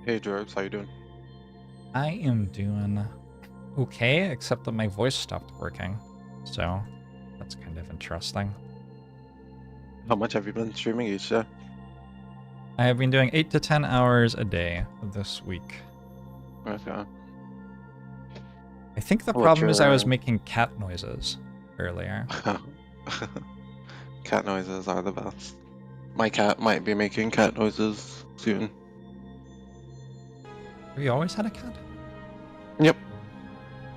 Hey Jorbs, how you doing? I am doing okay, except that my voice stopped working. So that's kind of interesting. How much have you been streaming each day? I have been doing 8 to 10 hours a day this week. Okay. I think the What's problem is I was your making cat noises earlier. cat noises are the best. My cat might be making cat noises soon. Have you always had a cat? Yep.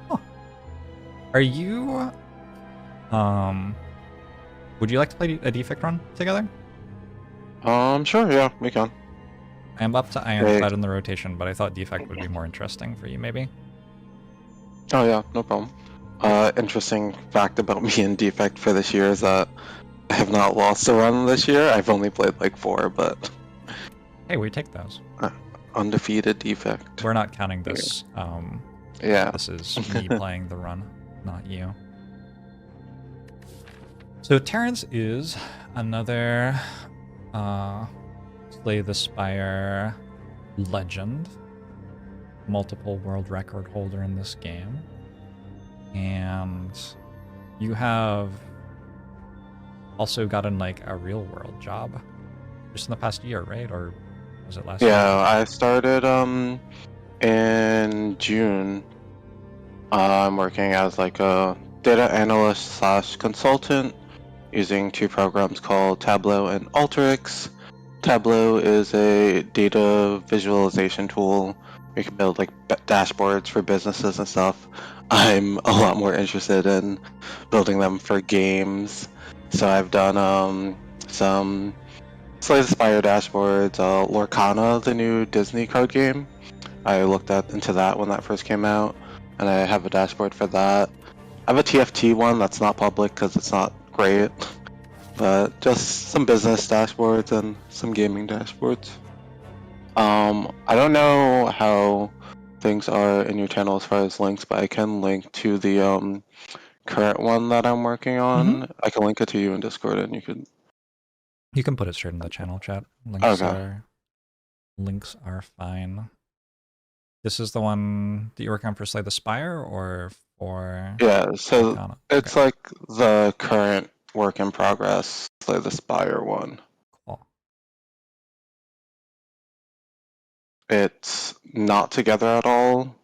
Huh. Are you um would you like to play a defect run together? Sure, yeah, we can. I am up to Hey. Ironclad in the rotation, but I thought defect would be more interesting for you maybe. Oh yeah, no problem. Interesting fact about me and defect for this year is that I have not lost a run this year. I've only played like 4, but Hey, we take those. uh, undefeated defect. We're not counting Yeah. this. Yeah. This is me playing the run, not you. So Terrance is another Slay the Spire legend, multiple world record holder in this game. And you have also gotten like a real world job just in the past year, right? Or was it last year? Yeah, I started in June. I'm working as like a data analyst slash consultant using 2 programs called Tableau and Alteryx. Tableau is a data visualization tool. We can build like dashboards for businesses and stuff. I'm a lot more interested in building them for games. So I've done some Slay the Spire dashboards, Lorcana, the new Disney card game. I looked into that when that first came out, and I have a dashboard for that. I have a TFT one that's not public because it's not great, but just some business dashboards and some gaming dashboards. I don't know how things are in your channel as far as links, but I can link to the current one that I'm working Mm-hmm. on. I can link it to you in Discord, and you could. You can put it straight in the channel chat. Okay. Links are fine. This is the one that you're working on for Slay the Spire or for Yeah. So Arcana? Okay, it's like the current work in progress, Slay the Spire one. cool. It's not together at all,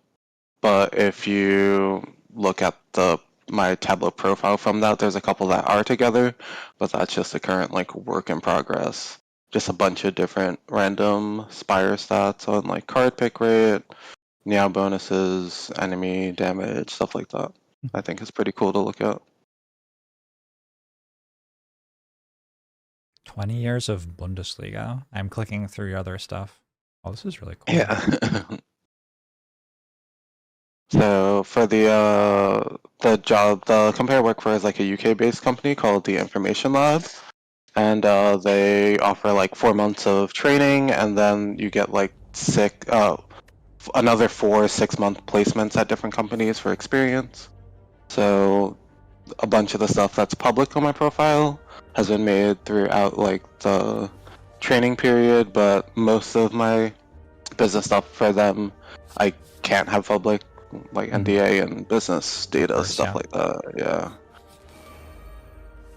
but if you look at my Tableau profile from that, there's a couple that are together, but that's just the current like work in progress. Just a bunch of different random Spire stats on like card pick rate, Meow bonuses, enemy damage, stuff like that. I think it's pretty cool to look at. 20 years of Bundesliga. I'm clicking through your other stuff. Oh, this is really cool. Yeah. So for the job, the company I work for is like a UK-based company called the Information Lab, and they offer like 4 months of training, and then you get like another 4 6 month placements at different companies for experience. So a bunch of the stuff that's public on my profile has been made throughout like the training period, but most of my business stuff for them I can't have public, like NDA and business Of data course, stuff yeah. like that. Yeah.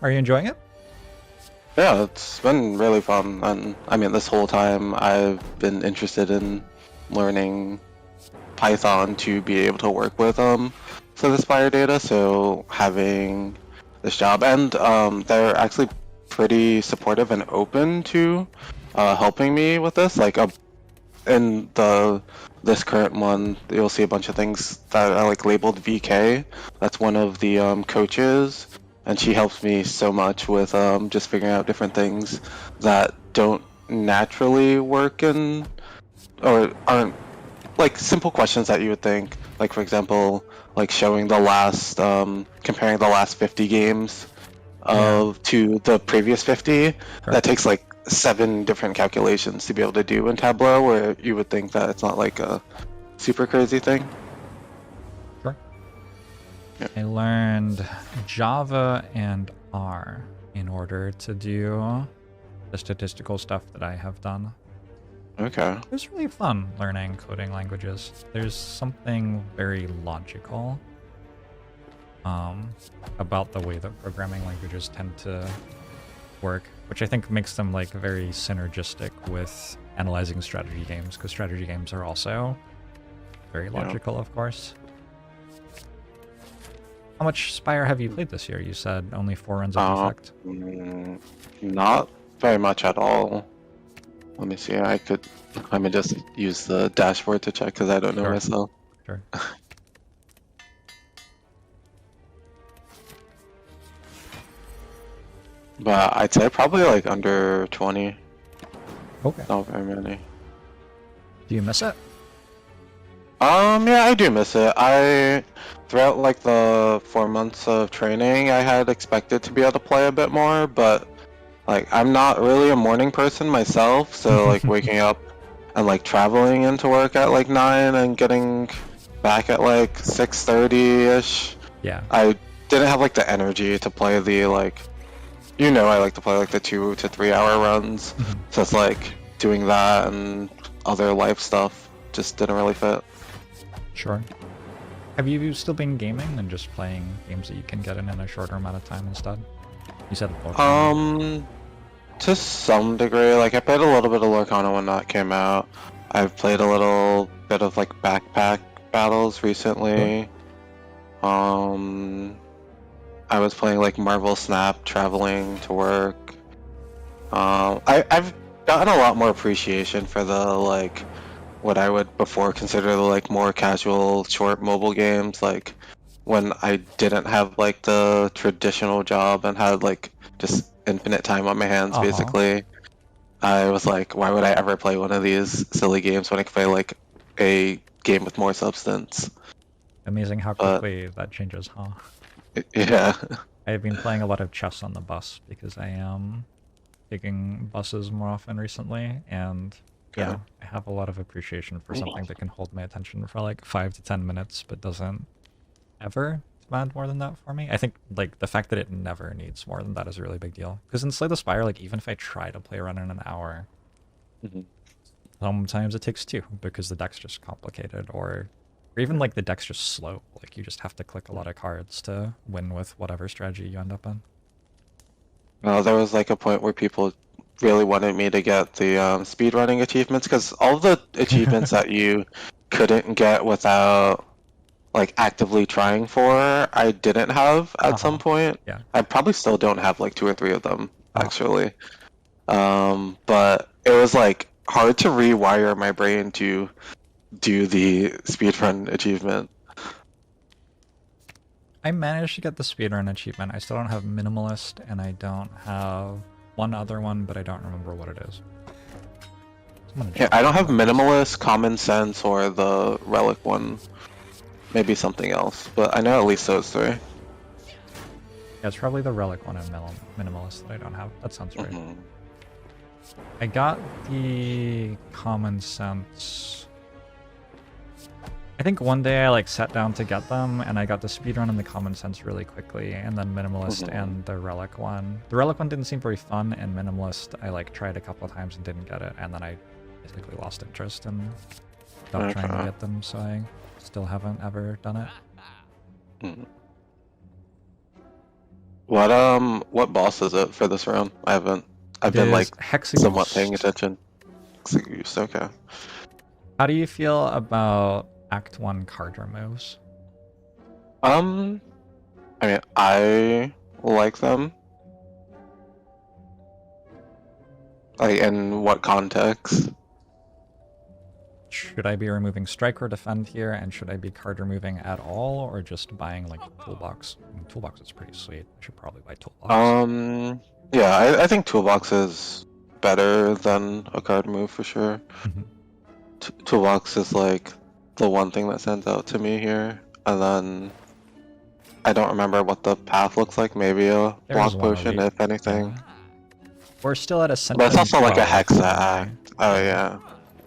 Are you enjoying it? Yeah, it's been really fun, and I mean this whole time I've been interested in learning Python to be able to work with Slay the Spire data, so having this job, and they're actually pretty supportive and open to helping me with this. Like in this current one, you'll see a bunch of things that are like labeled VK. That's one of the coaches, and she helps me so much with just figuring out different things that don't naturally work in or aren't like simple questions that you would think, like for example, like showing the last, comparing the last 50 games Yeah, to the previous 50. sure. That takes like 7 different calculations to be able to do in Tableau, where you would think that it's not like a super crazy thing. Sure. Yeah. I learned Java and R in order to do the statistical stuff that I have done. Okay. It was really fun learning coding languages. There's something very logical about the way that programming languages tend to work, which I think makes them like very synergistic with analyzing strategy games, because strategy games are also very logical, of course. How much Spire have you played this year? You said only 4 runs of defect. Not very much at all. Let me see. Let me just use the dashboard to check because I don't know myself. Sure. But I'd say probably like under 20. Okay. Not very many. Do you miss it? Yeah, I do miss it. Throughout like the 4 months of training, I had expected to be able to play a bit more, but like I'm not really a morning person myself, so like waking up and like traveling into work at like 9 and getting back at like 6:30-ish. Yeah. I didn't have like the energy to play the like, I like to play like the 2 to 3 hour runs. So it's like doing that and other life stuff just didn't really fit. Sure. Have you still been gaming and just playing games that you can get in a shorter amount of time instead? You said Lorcana. To some degree. Like I played a little bit of Lorcana when that came out. I've played a little bit of like backpack battles recently. I was playing like Marvel Snap traveling to work. I've gotten a lot more appreciation for the like what I would before consider the like more casual short mobile games, like when I didn't have like the traditional job and had like just infinite time on my hands basically. I was like, why would I ever play one of these silly games when I could play like a game with more substance? Amazing how quickly that changes, huh? Yeah. I've been playing a lot of chess on the bus because I am taking buses more often recently, and yeah, I have a lot of appreciation for something that can hold my attention for like 5 to 10 minutes, but doesn't ever demand more than that for me. I think like the fact that it never needs more than that is a really big deal. Because in Slay the Spire, like even if I try to play around in an hour, sometimes it takes 2 because the deck's just complicated, or even like the deck's just slow. Like you just have to click a lot of cards to win with whatever strategy you end up in. Well, there was like a point where people really wanted me to get the speedrunning achievements, because all the achievements that you couldn't get without like actively trying for, I didn't have at some point. Yeah. I probably still don't have like 2 or 3 of them actually. But it was like hard to rewire my brain to do the speedrun achievement. I managed to get the speedrun achievement. I still don't have minimalist, and I don't have one other one, but I don't remember what it is. Yeah, I don't have minimalist, common sense, or the relic one. Maybe something else, but I know at least those 3. Yeah, it's probably the relic one and minimalist that I don't have. That sounds right. I got the common sense. I think one day I like sat down to get them, and I got the speedrun and the common sense really quickly, and then minimalist and the relic one. The relic one didn't seem very fun, and minimalist I like tried a couple of times and didn't get it, and then I basically lost interest and stopped trying to get them, so I still haven't ever done it. What boss is it for this round? I've been like Hexaghost. Somewhat paying attention. Hexaghost, okay. How do you feel about Act 1 card removes? I mean, I like them. Like, in what context? Should I be removing strike or defend here, and should I be card removing at all, or just buying like toolbox? I mean, toolbox is pretty sweet. I should probably buy toolbox. Yeah, I think toolbox is better than a card move for sure. Toolbox is like the one thing that stands out to me here, and then I don't remember what the path looks like. Maybe a block potion, if anything. Yeah. We're still at Ascension. But it's also like a Hexa act. Oh yeah.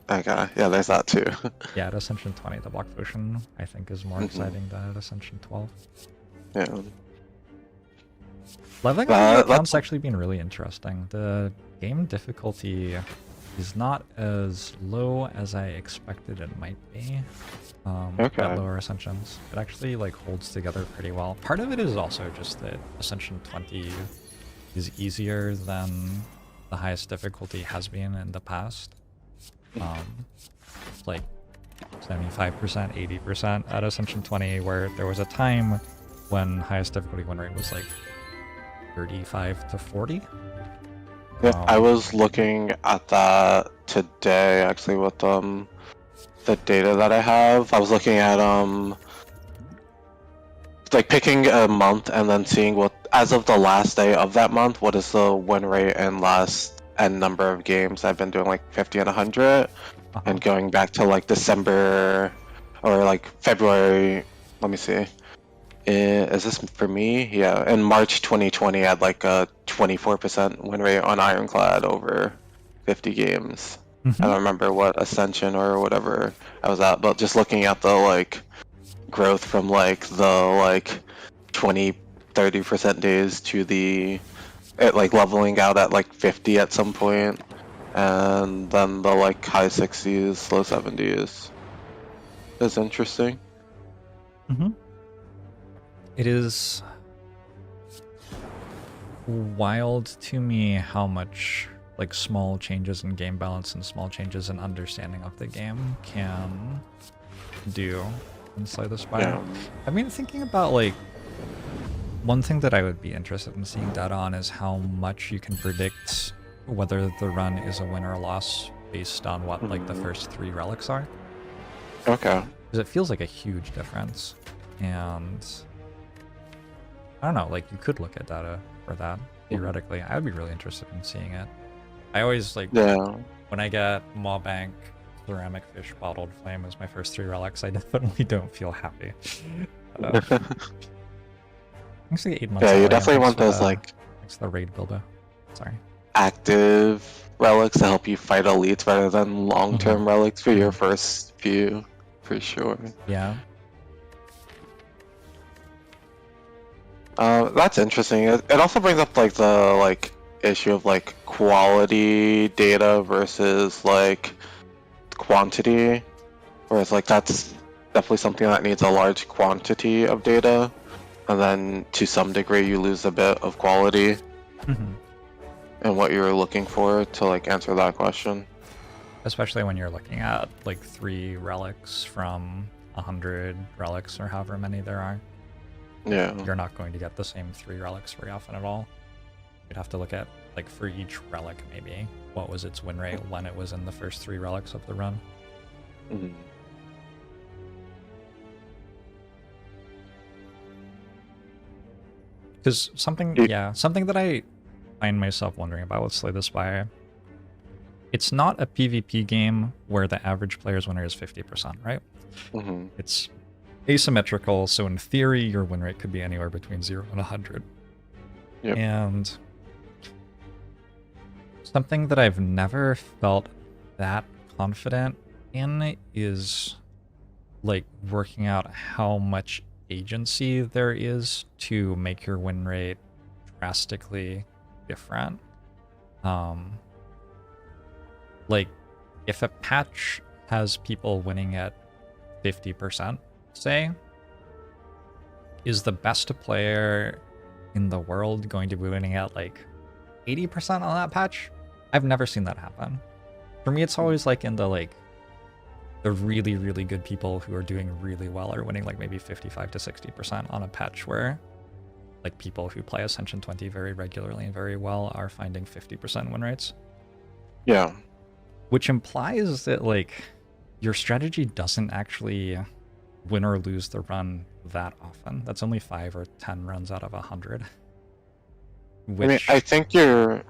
Okay, yeah, there's that too. Yeah, at Ascension 20, the block potion I think is more exciting than at Ascension 12. Yeah. Leveling up your account's actually been really interesting. The game difficulty is not as low as I expected it might be. Okay. At lower ascensions, it actually like holds together pretty well. Part of it is also just that Ascension 20 is easier than the highest difficulty has been in the past. Like 75%, 80% at Ascension 20, where there was a time when highest difficulty win rate was like 35 to 40. Yeah, I was looking at that today actually with the data that I have. I was looking at like picking a month and then seeing what, as of the last day of that month, what is the win rate and last and number of games. I've been doing like 50 and 100, and going back to like December or like February. Let me see. Is this for me? Yeah, in March 2020, I had like a 24% win rate on Ironclad over 50 games. I don't remember what Ascension or whatever I was at, but just looking at the like growth from like the like 20-30% days to the it like leveling out at like 50 at some point, and then the like high 60s, low 70s is interesting. It is wild to me how much like small changes in game balance and small changes in understanding of the game can do in Slay the Spire. Yeah. I've been thinking about like one thing that I would be interested in seeing data on is how much you can predict whether the run is a win or a loss based on what like the first 3 relics are. Okay. Because it feels like a huge difference, and I don't know, like you could look at data for that theoretically. I would be really interested in seeing it. I always like when I get Mawbank, Ceramic Fish, Bottled Flame as my first 3 relics, I definitely don't feel happy. Actually, 8 months. Yeah, you definitely want those like thanks to the raid Bilbo. Sorry. Active relics to help you fight elites rather than long-term relics for your first few, for sure. Yeah. That's interesting. It also brings up like the like issue of like quality data versus like quantity, whereas like that's definitely something that needs a large quantity of data, and then to some degree you lose a bit of quality and what you're looking for to like answer that question. Especially when you're looking at like 3 relics from 100 relics or however many there are. Yeah. You're not going to get the same 3 relics very often at all. You'd have to look at, like, for each relic, maybe, what was its win rate when it was in the first 3 relics of the run. Because something that I find myself wondering about with Slay the Spire, it's not a PvP game where the average player's win rate is 50%, right? It's asymmetrical, so in theory, your win rate could be anywhere between 0 and 100. Yep. And something that I've never felt that confident in is like working out how much agency there is to make your win rate drastically different. Like if a patch has people winning at 50%, say, is the best player in the world going to be winning at like 80% on that patch? I've never seen that happen. For me, it's always like in the like the really, really good people who are doing really well are winning like maybe 55 to 60% on a patch, where like people who play Ascension 20 very regularly and very well are finding 50% win rates. Yeah. Which implies that like your strategy doesn't actually win or lose the run that often. That's only 5 or 10 runs out of 100. Which... I mean, I think you're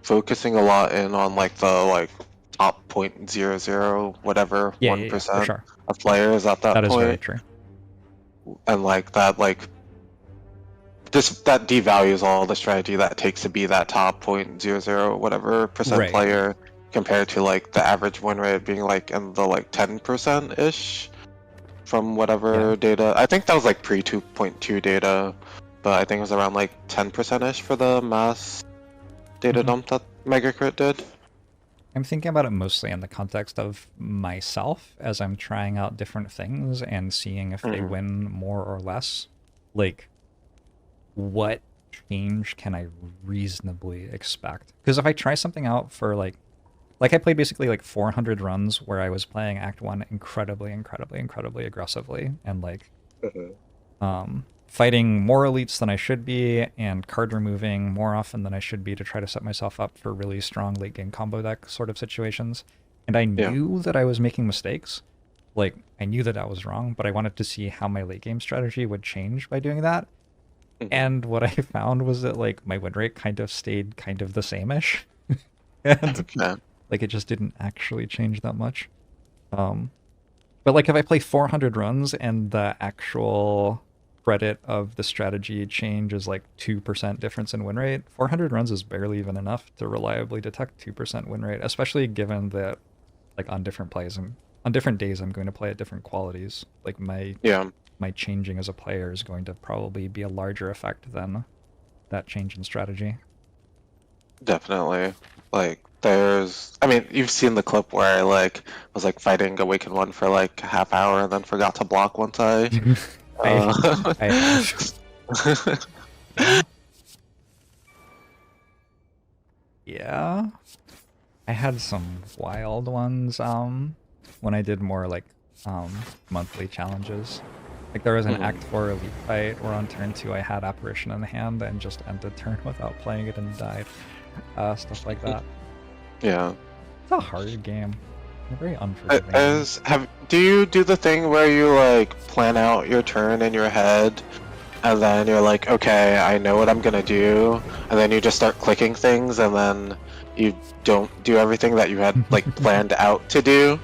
focusing a lot in on like the like top 0.00 whatever 1% of players at that point. That is very true. And like that that devalues all the strategy that it takes to be that top 0.00 whatever percent player, compared to like the average win rate being like in the like 10% ish from whatever data. I think that was like pre 2.2 data, but I think it was around like 10% ish for the mass data dump that Megacrit did. I'm thinking about it mostly in the context of myself as I'm trying out different things and seeing if they Mhm. win more or less. Like, what change can I reasonably expect? Because if I try something out for like I played basically like 400 runs where I was playing Act 1 incredibly, incredibly, incredibly aggressively and like Mhm. fighting more elites than I should be and card removing more often than I should be to try to set myself up for really strong late game combo deck sort of situations. And I Yeah. knew that I was making mistakes. Like, I knew that I was wrong, but I wanted to see how my late game strategy would change by doing that. Mhm. And what I found was that like my win rate kind of stayed kind of the same-ish. And Okay. like it just didn't actually change that much. Um, but like if I play 400 runs and the actual credit of the strategy change is like 2% difference in win rate, 400 runs is barely even enough to reliably detect 2% win rate, especially given that like on different plays and on different days I'm going to play at different qualities. Like Yeah. my changing as a player is going to probably be a larger effect than that change in strategy. Definitely. Like I mean, you've seen the clip where I like was like fighting Awaken One for like a half hour and then forgot to block once I uh I have. Yeah. Yeah. I had some wild ones when I did more like monthly challenges. Like there was an Mhm. Act 4 elite fight where on turn 2 I had Apparition in the hand and just ended turn without playing it and died. Stuff like that. Yeah. It's a hard game. A very unforgiving game. Do you do the thing where you like plan out your turn in your head and then you're like, okay, I know what I'm gonna do, and then you just start clicking things and then you don't do everything that you had like planned out to do?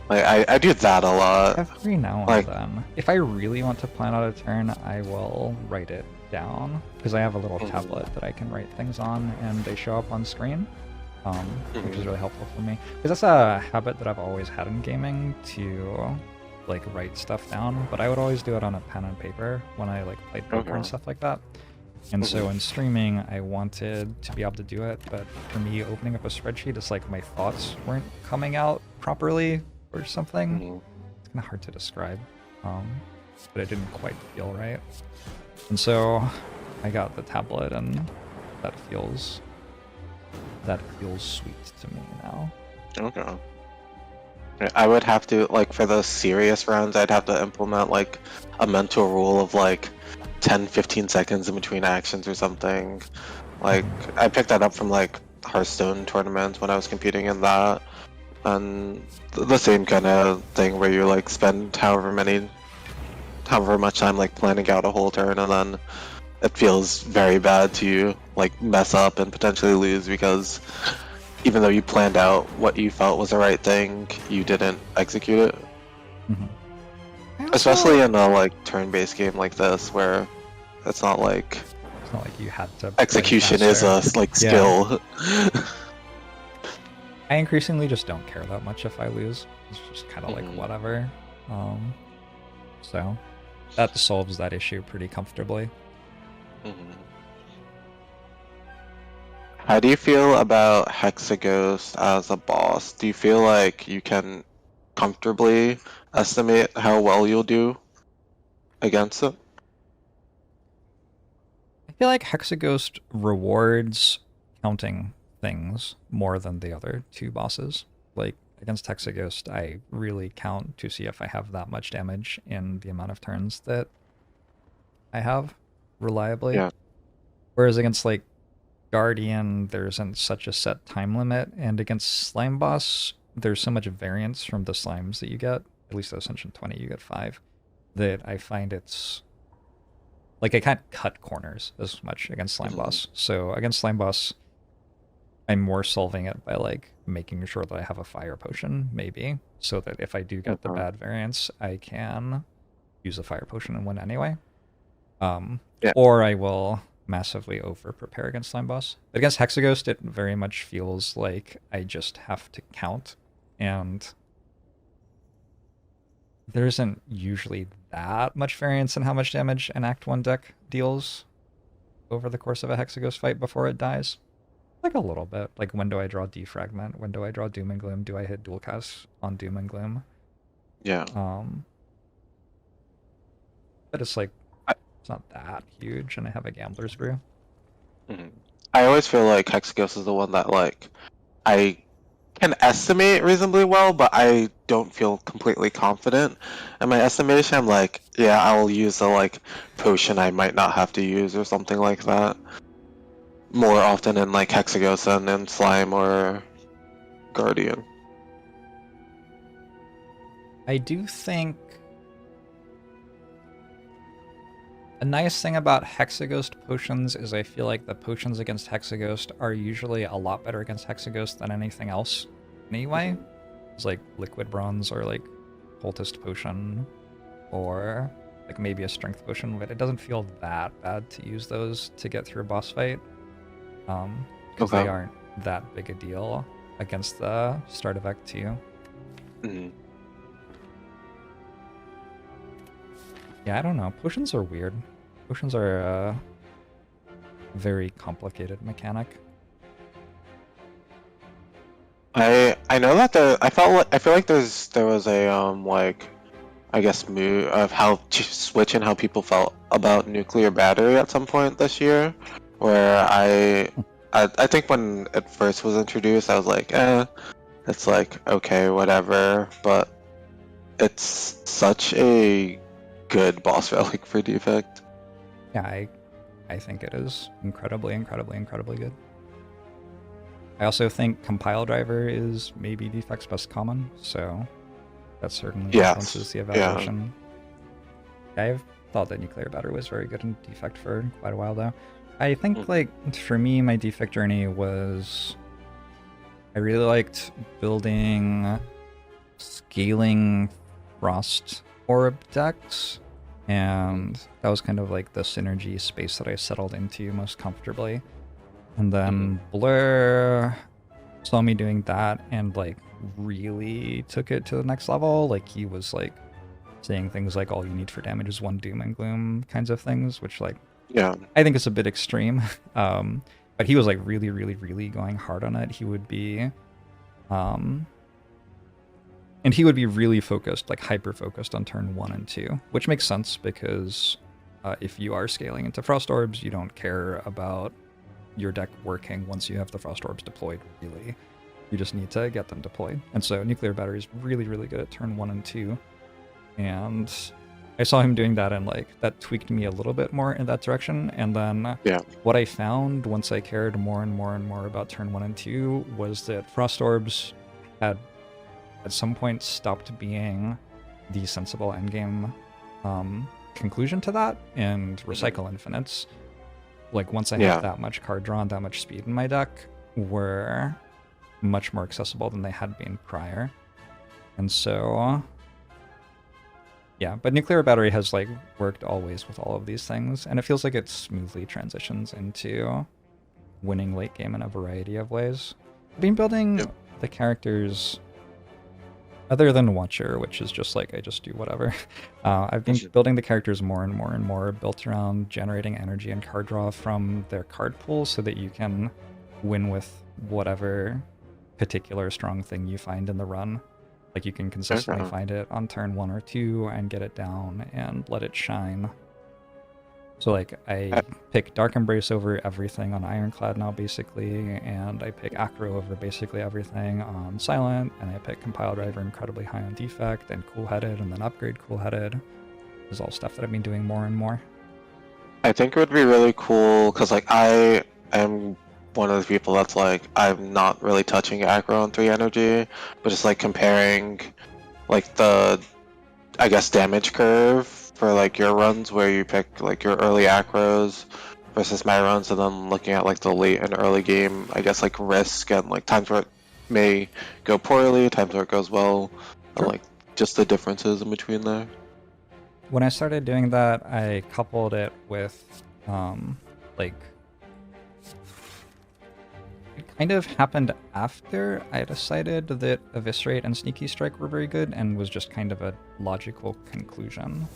Like I do that a lot. Every now and Like, then. If I really want to plan out a turn, I will write it down. Because I have a little mhm, tablet that I can write things on and they show up on screen. Which is mhm, really helpful for me. Because that's a habit that I've always had in gaming to like write stuff down, but I would always do it on a pen and paper when I like played poker and okay, stuff like that. And so mhm, in streaming, I wanted to be able to do it, but for me, opening up a spreadsheet, it's like my thoughts weren't coming out properly or something. mhm. It's kind of hard to describe, um, but it didn't quite feel right. And so I got the tablet, and that feels that feels sweet to me now. Okay. I would have to, like, for the serious rounds, I'd have to implement like a mental rule of like 10-15 seconds in between actions or something. Like Mhm. I picked that up from like Hearthstone tournaments when I was competing in that, and the same kind of thing where you like spend however much time like planning out a whole turn, and then it feels very bad to like mess up and potentially lose because even though you planned out what you felt was the right thing, you didn't execute it. Mhm. I Especially also, in a like turn-based game like this where it's not like it's not like you had to play execution is faster. a like Yeah. skill. I increasingly just don't care that much if I lose. It's just kind of like Mhm, whatever. Um, so that solves that issue pretty comfortably. mhm. How do you feel about Hexaghost as a boss? Do you feel like you can comfortably estimate how well you'll do against it? I feel like Hexaghost rewards counting things more than the other two bosses. Like against Hexaghost, I really count to see if I have that much damage in the amount of turns that I have reliably. Yeah. Whereas against like Guardian, there isn't such a set time limit, and against Slime Boss, there's so much variance from the slimes that you get. At least Ascension 20, you get 5. That I find it's like I can't cut corners as much against Slime Mhm. Boss. So against Slime Boss, I'm more solving it by like making sure that I have a fire potion, maybe, so that if I do get the Okay. bad variance, I can use a fire potion and win anyway. Um, Yeah. or I will massively over prepare against Slime Boss. But against Hexaghost, it very much feels like I just have to count, and there isn't usually that much variance in how much damage an Act 1 deck deals over the course of a Hexaghost fight before it dies. Like a little bit. Like when do I draw defragment? When do I draw doom and gloom? Do I hit dual cast on doom and gloom? Yeah. But it's like I, it's not that huge, and I have a gambler's brew. mhm. I always feel like Hexaghost is the one that like I can estimate reasonably well, but I don't feel completely confident in my estimation. I'm like, yeah, I'll use a like potion I might not have to use or something like that. More often in like Hexaghost than in Slime or Guardian. I do think a nice thing about Hexaghost potions is I feel like the potions against Hexaghost are usually a lot better against Hexaghost than anything else anyway. It's like Liquid Bronze or like Cultist Potion or like maybe a Strength Potion, but it doesn't feel that bad to use those to get through a boss fight. Because they Okay. aren't that big a deal against the start of Act 2. Mhm. Yeah, I don't know. Potions are weird. Potions are a very complicated mechanic. I know that I feel like there was a like I guess move of how to switch and how people felt about nuclear battery at some point this year, where I think when it first was introduced I was like, it's like okay, whatever, but it's such a good boss relic for defect. Yeah, I think it is incredibly, incredibly, incredibly good. I also think compile driver is maybe defect's best common, so that certainly influences Yes, the yeah. evaluation. I've thought that nuclear battery was very good in defect for quite a while though. I think Mhm. like for me, my defect journey was I really liked building scaling frost orb decks, and that was kind of like the synergy space that I settled into most comfortably. And Mhm. then Blur saw me doing that and like really took it to the next level. Like he was like saying things like all you need for damage is one doom and gloom kinds of things, which like Yeah. I think is a bit extreme. But he was like really, really, really going hard on it. He would be um and he would be really focused, like hyper focused on turn 1 and 2, which makes sense because if you are scaling into frost orbs, you don't care about your deck working once you have the frost orbs deployed, really. You just need to get them deployed. And so nuclear battery is really, really good at turn 1 and 2. And I saw him doing that and like that tweaked me a little bit more in that direction. And then Yeah. what I found once I cared more and more and more about turn 1 and 2 was that frost orbs had at some point stopped being the sensible endgame conclusion to that, and recycle infinites, like once I have Yeah. that much card draw and that much speed in my deck, were much more accessible than they had been prior. And so yeah, but nuclear battery has like worked always with all of these things, and it feels like it smoothly transitions into winning late game in a variety of ways. I've been building Yep. the characters other than Watcher, which is just like I just do whatever. I've been building the characters more and more and more, built around generating energy and card draw from their card pool so that you can win with whatever particular strong thing you find in the run. Like you can consistently Okay. find it on turn 1 or 2 and get it down and let it shine. So like I pick Dark Embrace over everything on Ironclad now basically, and I pick Acro over basically everything on Silent, and I pick Compile Driver incredibly high on Defect, and Cool Headed, and then upgrade Cool Headed. This is all stuff that I've been doing more and more. I think it would be really cool because like I am one of the people that's like I'm not really touching Acro on 3 energy, but just like comparing like the I guess damage curve for like your runs where you pick like your early Acros versus my runs, and then looking at like the late and early game, I guess like risk and like times where it may go poorly, times where it goes well, and Sure. like just the differences in between there. When I started doing that, I coupled it with like it kind of happened after I decided that Eviscerate and Sneaky Strike were very good, and was just kind of a logical conclusion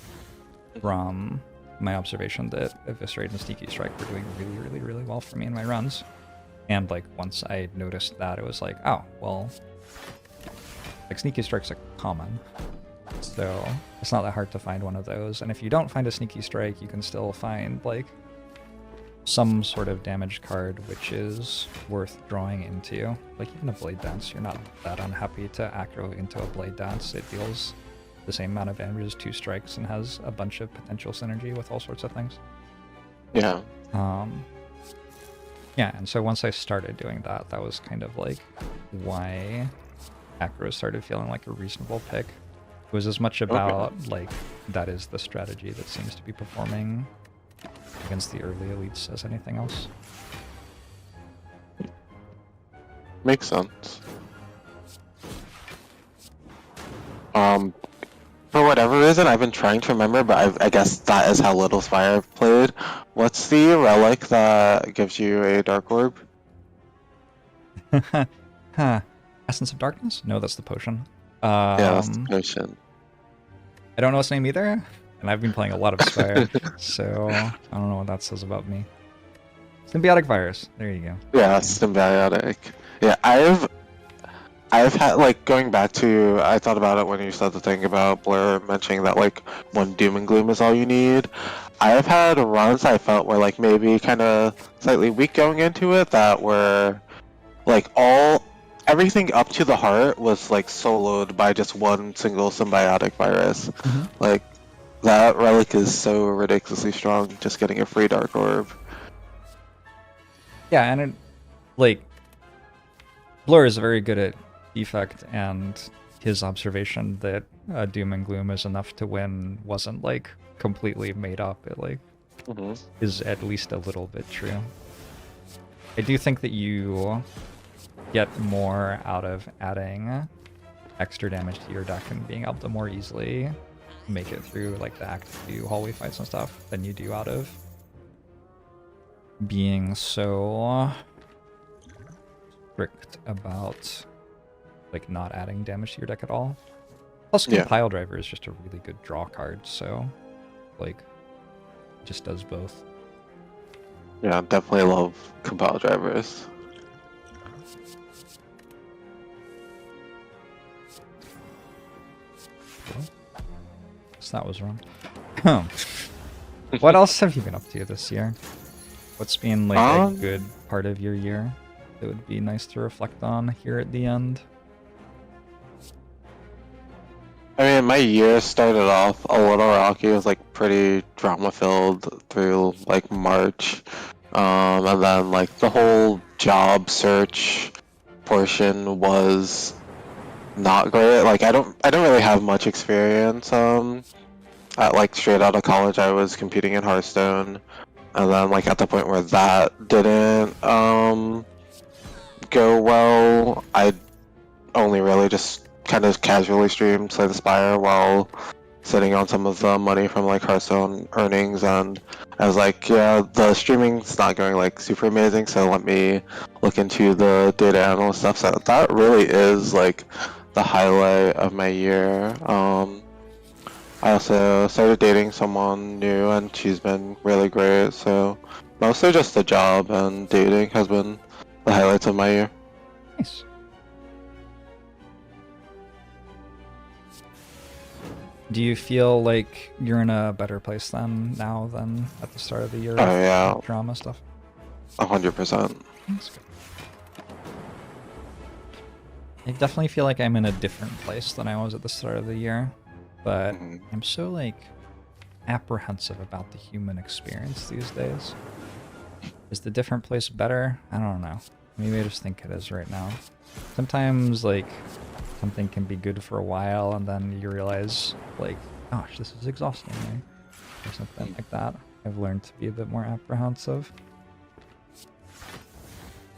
from my observation that Eviscerate and Sneaky Strike were doing really, really, really well for me in my runs. And like once I noticed that, it was like, oh, well, like Sneaky Strike's a common. So it's not that hard to find one of those. And if you don't find a Sneaky Strike, you can still find like some sort of damage card which is worth drawing into. Like even a Blade Dance, you're not that unhappy to aggro into a Blade Dance. It deals the same amount of damage as 2 strikes and has a bunch of potential synergy with all sorts of things. Yeah. Yeah, and so once I started doing that, that was kind of like why aggro started feeling like a reasonable pick. It was as much about like that is the strategy that seems to be performing against the early elites as anything else. Makes sense. For whatever reason, I've been trying to remember, but I guess that is how Little Spire I've played. What's the relic that gives you a dark orb? Huh. Essence of Darkness? No, that's the potion. Yeah, that's the potion. I don't know its name either, and I've been playing a lot of Spire, so I don't know what that says about me. Symbiotic Virus. There you go. Yeah, symbiotic. Yeah, I've had, like, going back to, I thought about it when you said the thing about Blur mentioning that, like, one Doom and Gloom is all you need. I've had runs I felt were, like, maybe kind of slightly weak going into it, that were, like, everything up to the heart was, like, soloed by just one single symbiotic virus. Like, that relic is so ridiculously strong, just getting a free Dark Orb. Yeah, and it, like, Blur is very good at defect, and his observation that Doom and Gloom is enough to win wasn't like completely made up. It like is at least a little bit true. I do think that you get more out of adding extra damage to your deck and being able to more easily make it through like the Act 2 hallway fights and stuff than you do out of being so strict about like not adding damage to your deck at all. Plus, Compile Driver is just a really good draw card, so like just does both. Yeah, definitely love Compile Drivers. So that was wrong. What else have you been up to this year? What's been like a good part of your year that would be nice to reflect on here at the end? I mean, my year started off a little rocky. It was like pretty drama-filled through like March, and then like the whole job search portion was not great. Like I don't really have much experience. At like straight out of college, I was competing in Hearthstone, and then like at the point where that didn't go well, I only really just kind of casually streamed Slay the Spire while sitting on some of the money from like Hearthstone earnings, and I was like, yeah, the streaming's not going like super amazing, so let me look into the data analyst stuff. So that really is like the highlight of my year. I also started dating someone new, and she's been really great, so mostly just the job and dating has been the highlights of my year. Nice. Do you feel like you're in a better place now than at the start of the year? Oh yeah. Drama stuff? 100%. That's good. I definitely feel like I'm in a different place than I was at the start of the year, but I'm so like apprehensive about the human experience these days. Is the different place better? I don't know. Maybe I just think it is right now. Sometimes like something can be good for a while, and then you realize, like, gosh, this is exhausting me, or something like that. I've learned to be a bit more apprehensive.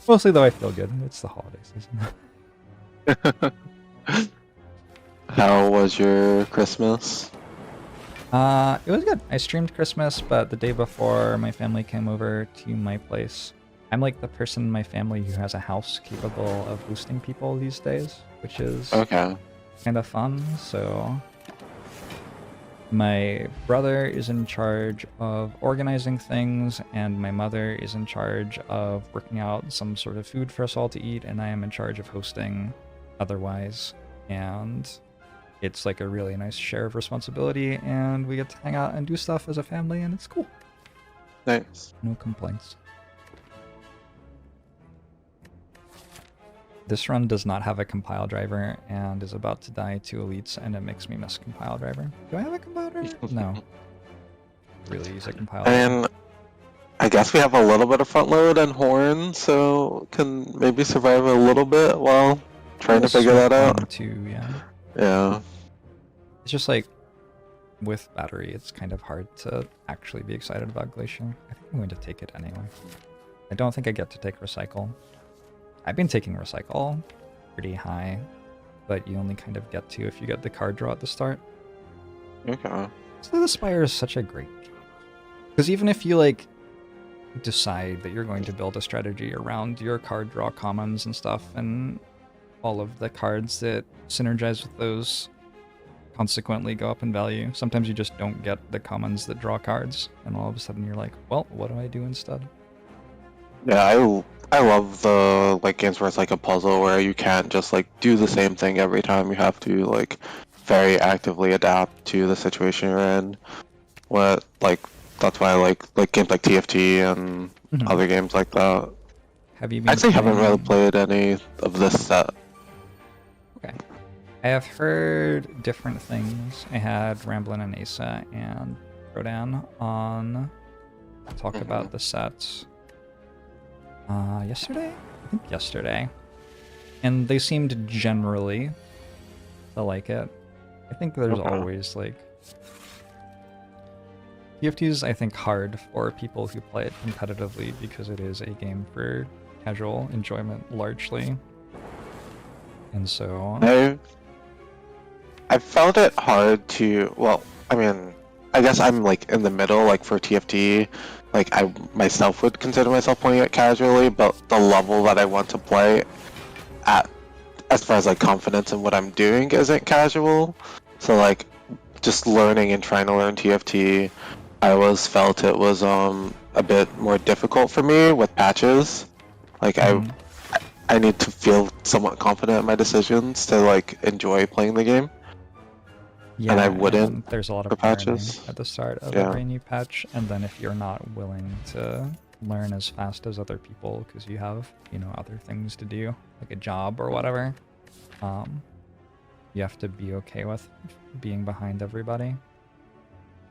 Mostly, though, I feel good. It's the holiday season. How was your Christmas? It was good. I streamed Christmas, but the day before, my family came over to my place. I'm like the person in my family who has a house capable of boosting people these days, which is kind of fun. So My brother is in charge of organizing things, and my mother is in charge of working out some sort of food for us all to eat, and I am in charge of hosting otherwise. And it's like a really nice share of responsibility, and we get to hang out and do stuff as a family, and it's cool. Nice. No complaints. This run does not have a compile driver and is about to die to elites, and it makes me miss compile driver. Do I have a compile driver? No. Really use a compile driver. And I guess we have a little bit of front load and horn, so can maybe survive a little bit while trying to figure that out. Too, yeah. Yeah. It's just like with battery, it's kind of hard to actually be excited about Glacier. I think I'm going to take it anyway. I don't think I get to take Recycle. I've been taking Recycle pretty high, but you only kind of get to if you get the card draw at the start. Okay. Slay the Spire is such a great game. Because even if you like decide that you're going to build a strategy around your card draw commons and stuff, and all of the cards that synergize with those consequently go up in value, sometimes you just don't get the commons that draw cards, and all of a sudden you're like, well, what do I do instead? Yeah, I love the like games where it's like a puzzle where you can't just like do the same thing every time. You have to like very actively adapt to the situation you're in. That's why I like games like TFT and other games like that. Have you been I actually haven't really played any of this set. Okay. I have heard different things. I had Ramblin' and Asa and Rodan on talk about the sets yesterday? I think yesterday. And they seemed generally to like it. I think there's always like... TFT is, I think, hard for people who play it competitively because it is a game for casual enjoyment largely. And so... I found it hard to... Well, I mean, I guess I'm like in the middle, like for TFT. Like I myself would consider myself playing it casually, but the level that I want to play at, as far as like confidence in what I'm doing, isn't casual. So like, just learning and trying to learn TFT, I always felt it was a bit more difficult for me with patches. Like I need to feel somewhat confident in my decisions to like enjoy playing the game. Yeah, and I wouldn't. And there's a lot of patches at the start of every new patch, and then if you're not willing to learn as fast as other people because you have, you know, other things to do, like a job or whatever, you have to be okay with being behind everybody.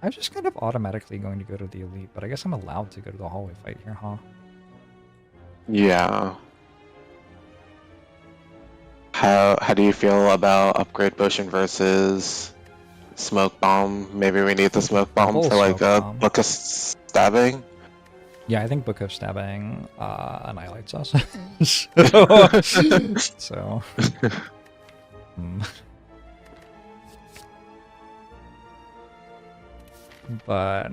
I was just kind of automatically going to go to the elite, but I guess I'm allowed to go to the hallway fight here, huh? Yeah. How do you feel about upgrade potion versus smoke bomb? Maybe we need the smoke bomb for like a book of stabbing. Yeah, I think Book of Stabbing annihilates us. So but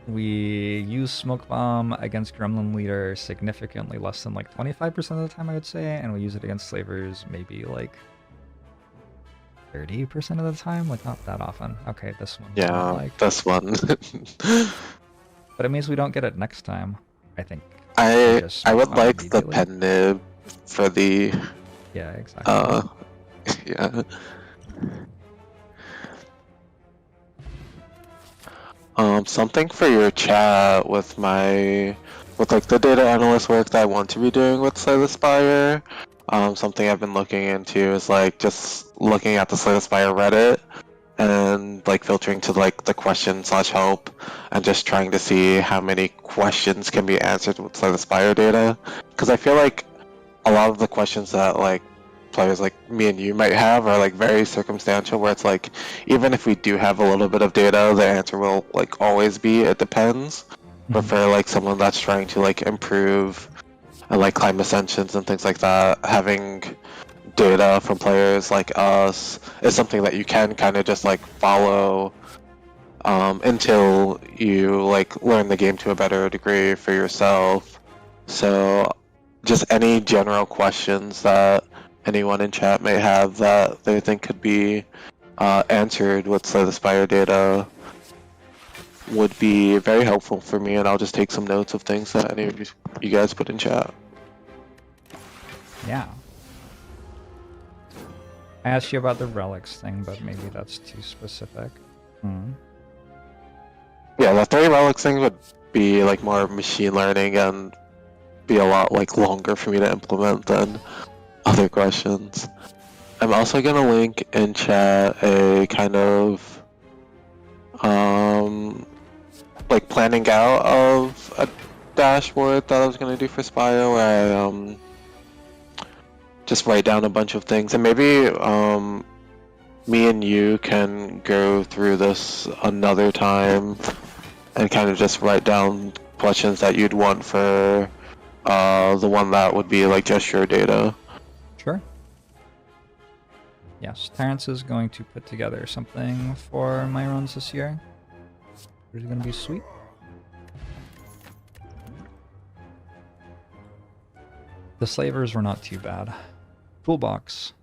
we use Smoke Bomb against Gremlin Leader significantly less than like 25% of the time, I would say, and we use it against Slavers maybe like 30% of the time, like not that often. Okay, this one. Yeah, like... this one. But it means we don't get it next time, I think. I would like the pen nib for the... Yeah, exactly. Yeah. Something for your chat with like the data analyst work that I want to be doing with Slay the Spire. Something I've been looking into is like just looking at the Slay the Spire Reddit and like filtering to like the question/help and just trying to see how many questions can be answered with Slay the Spire data. Because I feel like a lot of the questions that like players like me and you might have are like very circumstantial, where it's like even if we do have a little bit of data, the answer will like always be it depends. But for like someone that's trying to like improve and like climb ascensions and things like that, having data from players like us is something that you can kind of just like follow until you like learn the game to a better degree for yourself. So just any general questions that anyone in chat may have that they think could be answered with Slay the Spire data would be very helpful for me, and I'll just take some notes of things that any of you guys put in chat. Yeah. I asked you about the relics thing, but maybe that's too specific. Yeah, the 3 relics thing would be like more machine learning and be a lot like longer for me to implement than other questions. I'm also gonna link in chat a kind of like planning out of a dashboard that I was gonna do for Spire, where I just write down a bunch of things, and maybe me and you can go through this another time and kind of just write down questions that you'd want for the one that would be like just your data. Sure. Yes, Terrence is going to put together something for my runs this year. It's going to be sweet. The slavers were not too bad. Toolbox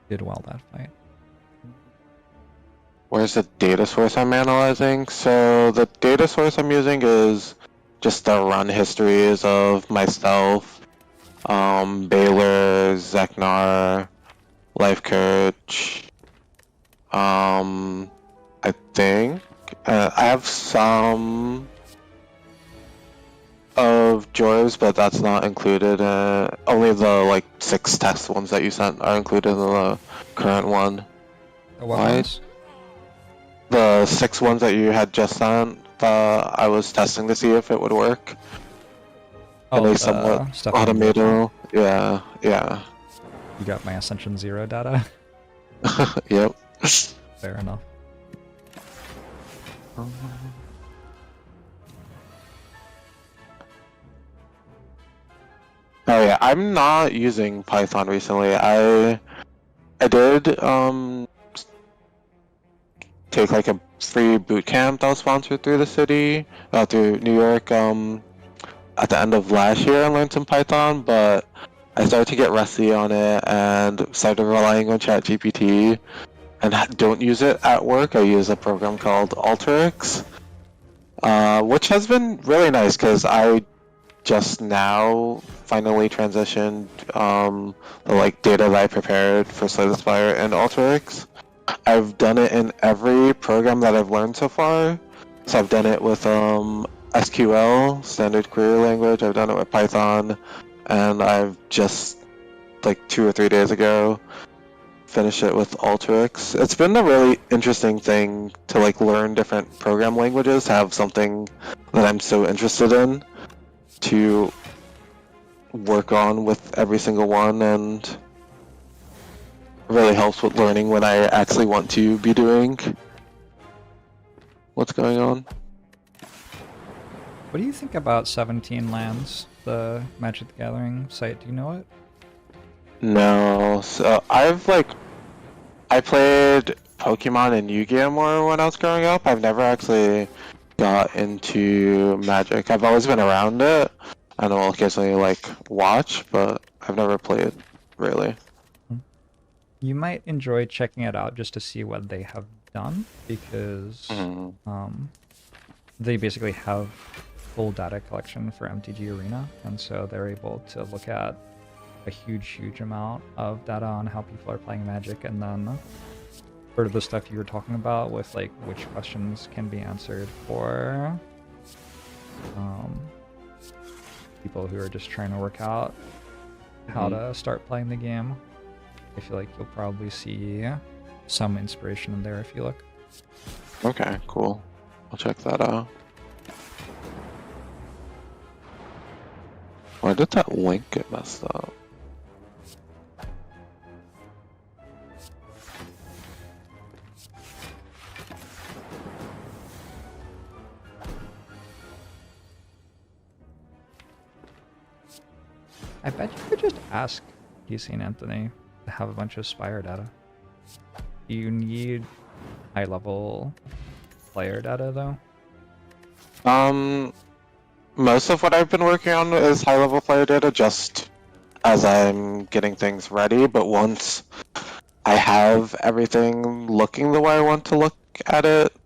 did well that fight. Where's the data source I'm analyzing? So the data source I'm using is just the run histories of myself, Baylor, Zeknar, Life Coach. I think I have some of Jorbs, but that's not included. Only the like 6 test ones that you sent are included in the current one. The weapons? The 6 ones that you had just sent, I was testing to see if it would work. Oh, and they somewhat automated. Yeah. You got my Ascension 0 data? Yep. Fair enough. Oh yeah, I'm not using Python recently. I did take like a free boot camp that was sponsored through the city, through New York, at the end of last year, and learned some Python, but I started to get rusty on it and started relying on ChatGPT, and don't use it at work. I use a program called Alteryx, which has been really nice because I just now finally transitioned the like data that I prepared for Slay the Spire and Alteryx. I've done it in every program that I've learned so far. So I've done it with SQL, standard query language. I've done it with Python, and I've just like 2 or 3 days ago finished it with Alteryx. It's been a really interesting thing to like learn different program languages, to have something that I'm so interested in to work on with every single one, and really helps with learning when I actually want to be doing what's going on. What do you think about 17 Lands, the Magic the Gathering site? Do you know it? No, so I played Pokemon and Yu-Gi-Oh more when I was growing up. I've never actually got into Magic. I've always been around it, and I'll occasionally like watch, but I've never played really. You might enjoy checking it out just to see what they have done, because they basically have full data collection for MTG Arena, and so they're able to look at a huge amount of data on how people are playing Magic, and then sort of the stuff you were talking about with like which questions can be answered for people who are just trying to work out how to start playing the game. I feel like you'll probably see some inspiration in there if you look. Okay, cool. I'll check that out. Why did that link get messed up? I bet you could just ask DC and Anthony to have a bunch of Spire data. You need high-level player data, though? Most of what I've been working on is high-level player data, just as I'm getting things ready, but once I have everything looking the way I want to look at it.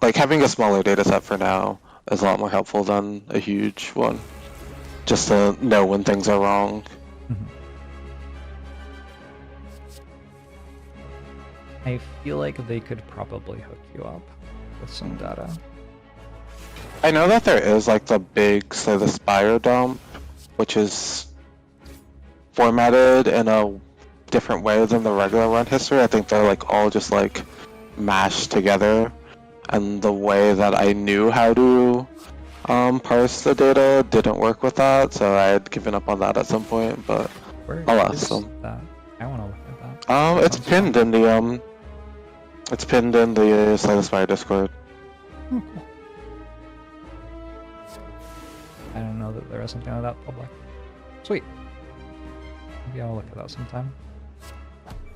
Like having a smaller data set for now is a lot more helpful than a huge one. Just to know when things are wrong. Mhm. I feel like they could probably hook you up with some data. I know that there is like the big Slay the Spire dump, which is formatted in a different way than the regular run history. I think they're like all just like mashed together, and the way that I knew how to parse the data didn't work with that, so I had given up on that at some point. But Where I'll ask is them. that? I want to look at that. That It's sounds pinned fun. in the it's pinned in the Slay the Spire Discord. Oh, cool. I don't know that there is something like that public. Sweet. Maybe I'll look at that sometime.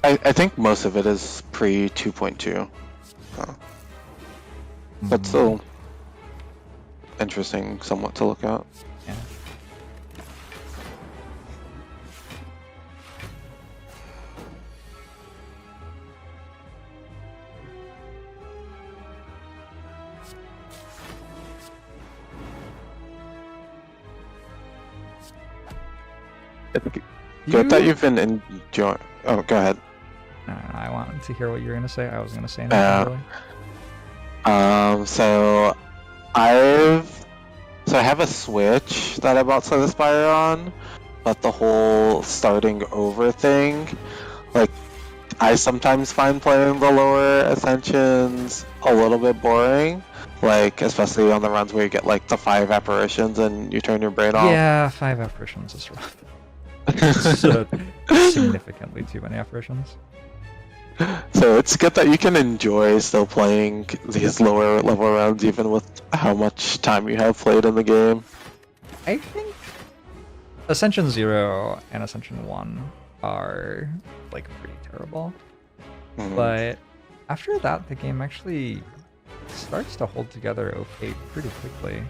I think most of it is pre 2.2, but still interesting somewhat to look at. Yeah. Good that you've been enjoying. Oh, go ahead. I wanted to hear what you were gonna say. I was gonna say anything really. So I have a Switch that I bought Slay the Spire on, but the whole starting over thing, like, I sometimes find playing the lower ascensions a little bit boring, like, especially on the runs where you get, like, the 5 apparitions and you turn your brain off. Yeah, 5 apparitions is rough. So, significantly too many apparitions. So it's good that you can enjoy still playing these lower level rounds even with how much time you have played in the game. I think Ascension 0 and Ascension 1 are like pretty terrible. But after that, the game actually starts to hold together okay pretty quickly,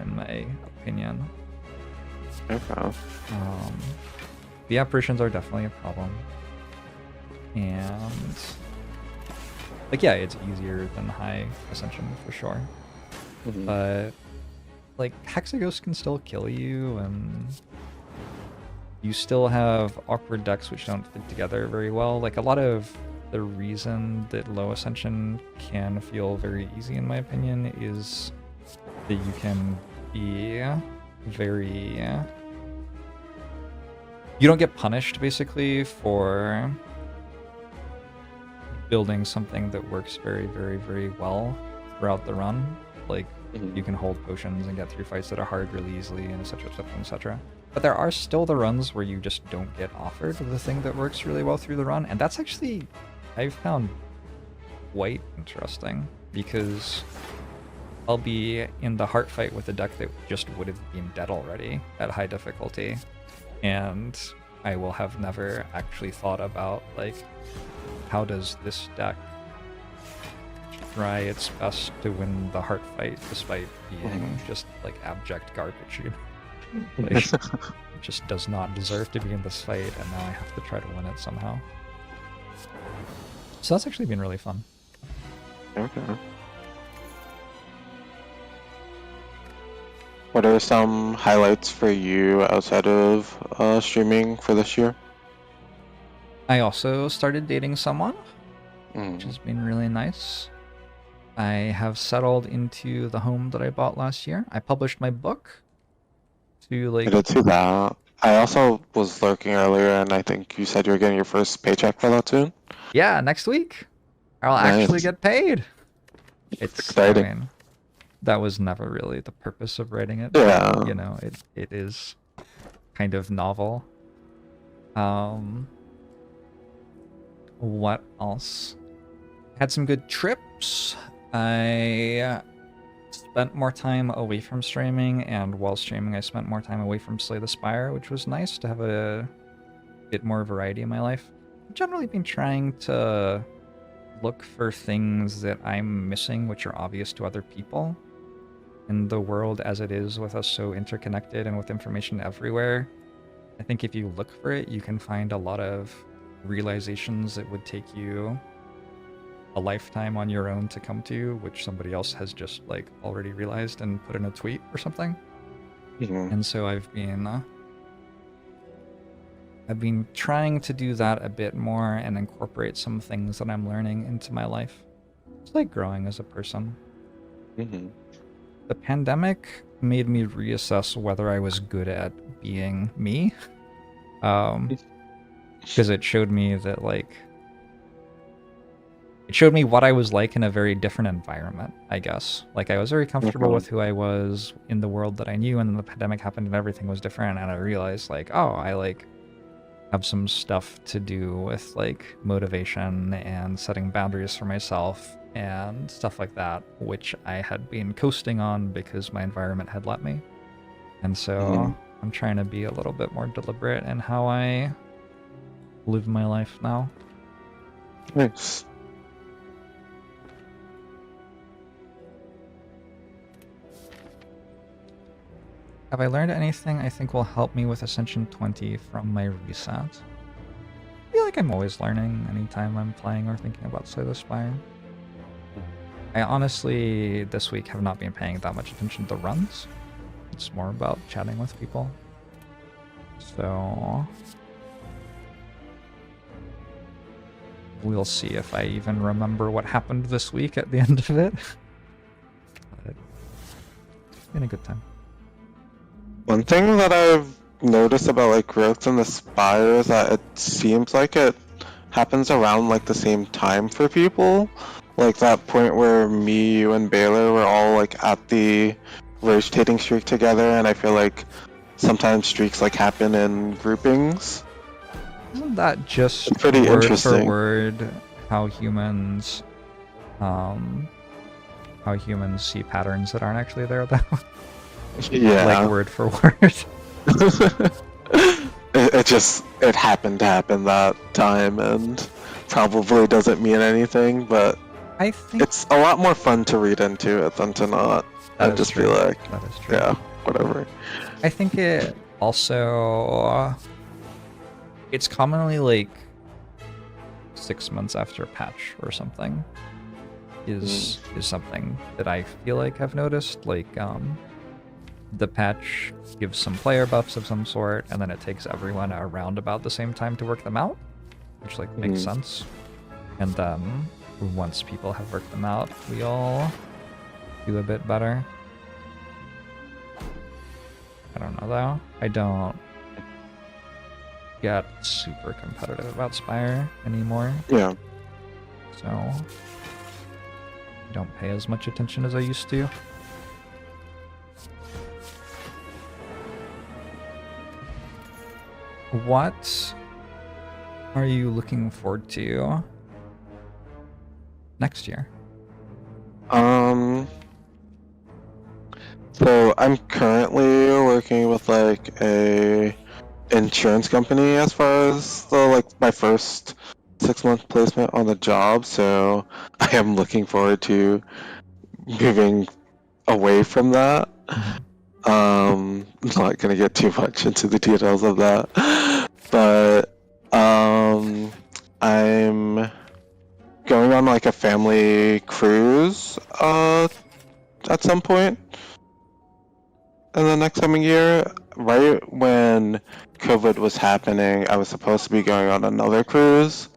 in my opinion. Okay. The apparitions are definitely a problem. And like, yeah, it's easier than high Ascension for sure. But like, Hexaghost can still kill you, and you still have awkward decks which don't fit together very well. Like, a lot of the reason that low Ascension can feel very easy, in my opinion, is that you can be very... You don't get punished, basically, for building something that works very, very, very well throughout the run. Like, you can hold potions and get through fights that are hard really easily, and etc, etc, etc. But there are still the runs where you just don't get offered the thing that works really well through the run, and that's actually, I've found, quite interesting, because I'll be in the heart fight with a deck that just would have been dead already at high difficulty, and I will have never actually thought about, like, how does this deck try its best to win the heart fight despite being just like abject garbage. Like, it just does not deserve to be in this fight, and now I have to try to win it somehow. So that's actually been really fun. Okay. What are some highlights for you outside of streaming for this year? I also started dating someone, Mm. which has been really nice. I have settled into the home that I bought last year. I published my book to, like... I did see that. I also was lurking earlier, and I think you said you were getting your first paycheck for that soon? Yeah, next week. I'll actually Nice. get paid. It's Exciting. I mean, that was never really the purpose of writing it. Yeah. But, you know, it is kind of novel. What else? Had some good trips. I spent more time away from streaming, and while streaming I spent more time away from Slay the Spire, which was nice to have a bit more variety in my life. I've generally been trying to look for things that I'm missing which are obvious to other people. In the world as it is, with us so interconnected and with information everywhere, I think if you look for it, you can find a lot of realizations it would take you a lifetime on your own to come to, which somebody else has just like already realized and put in a tweet or something. Mhm. And so I've been trying to do that a bit more and incorporate some things that I'm learning into my life. It's like growing as a person. Mhm. The pandemic made me reassess whether I was good at being me. Because it showed me that, like, it showed me what I was like in a very different environment, I guess. Like, I was very comfortable Mhm. with who I was in the world that I knew, and then the pandemic happened and everything was different, and I realized, like, oh, I, like, have some stuff to do with, like, motivation and setting boundaries for myself and stuff like that, which I had been coasting on because my environment had let me. And so Mhm. I'm trying to be a little bit more deliberate in how I live my life now. Nice. Have I learned anything I think will help me with Ascension 20 from my reset? I feel like I'm always learning anytime I'm playing or thinking about Slay the Spire. I honestly, this week, have not been paying that much attention to runs. It's more about chatting with people. So we'll see if I even remember what happened this week at the end of it. But it's been a good time. One thing that I've noticed about like growth in the Spire is that it seems like it happens around like the same time for people. Like that point where me, you, and Baylor were all like at the rotating streak together, and I feel like sometimes streaks like happen in groupings. Isn't that just It's pretty word for interesting. word how humans see patterns that aren't actually there though? Yeah. Like word for word. it happened to happen that time, and probably doesn't mean anything, but I think it's a lot more fun to read into it than to not, that and is just true. be like, That is true. yeah, whatever. I think it also it's commonly like 6 months after a patch or something is something that I feel like I've noticed. Like the patch gives some player buffs of some sort, and then it takes everyone around about the same time to work them out, which like makes sense. And then once people have worked them out, we all do a bit better. I don't know though. I don't get super competitive about Spire anymore, Yeah. so I don't pay as much attention as I used to. What are you looking forward to next year? So I'm currently working with like a insurance company as far as the like my first 6-month placement on the job, so I am looking forward to moving away from that. Not gonna get too much into the details of that, but I'm going on like a family cruise at some point in the next coming year. Right when COVID was happening, I was supposed to be going on another cruise,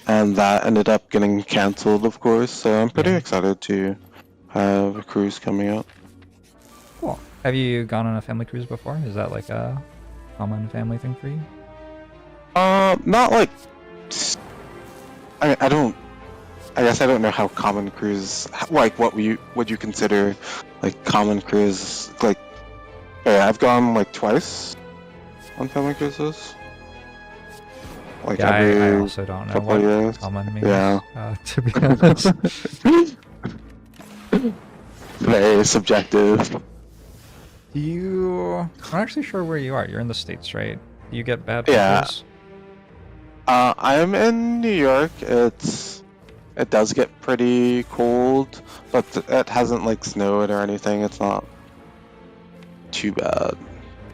and that ended up getting canceled, of course. So I'm pretty excited to have a cruise coming up. Cool. Have you gone on a family cruise before? Is that like a common family thing for you? Not like. I don't. I guess I don't know how common cruise. Like, what would you consider like common cruise? Like, yeah, I've gone like twice on family cruises. Like Yeah, I every also don't know couple what years. common means, Yeah. to be honest. Very subjective. I'm not actually sure where you are. You're in the States, right? Do you get bad Yeah. winters? I'm in New York. It does get pretty cold, but it hasn't like snowed or anything. It's not too bad.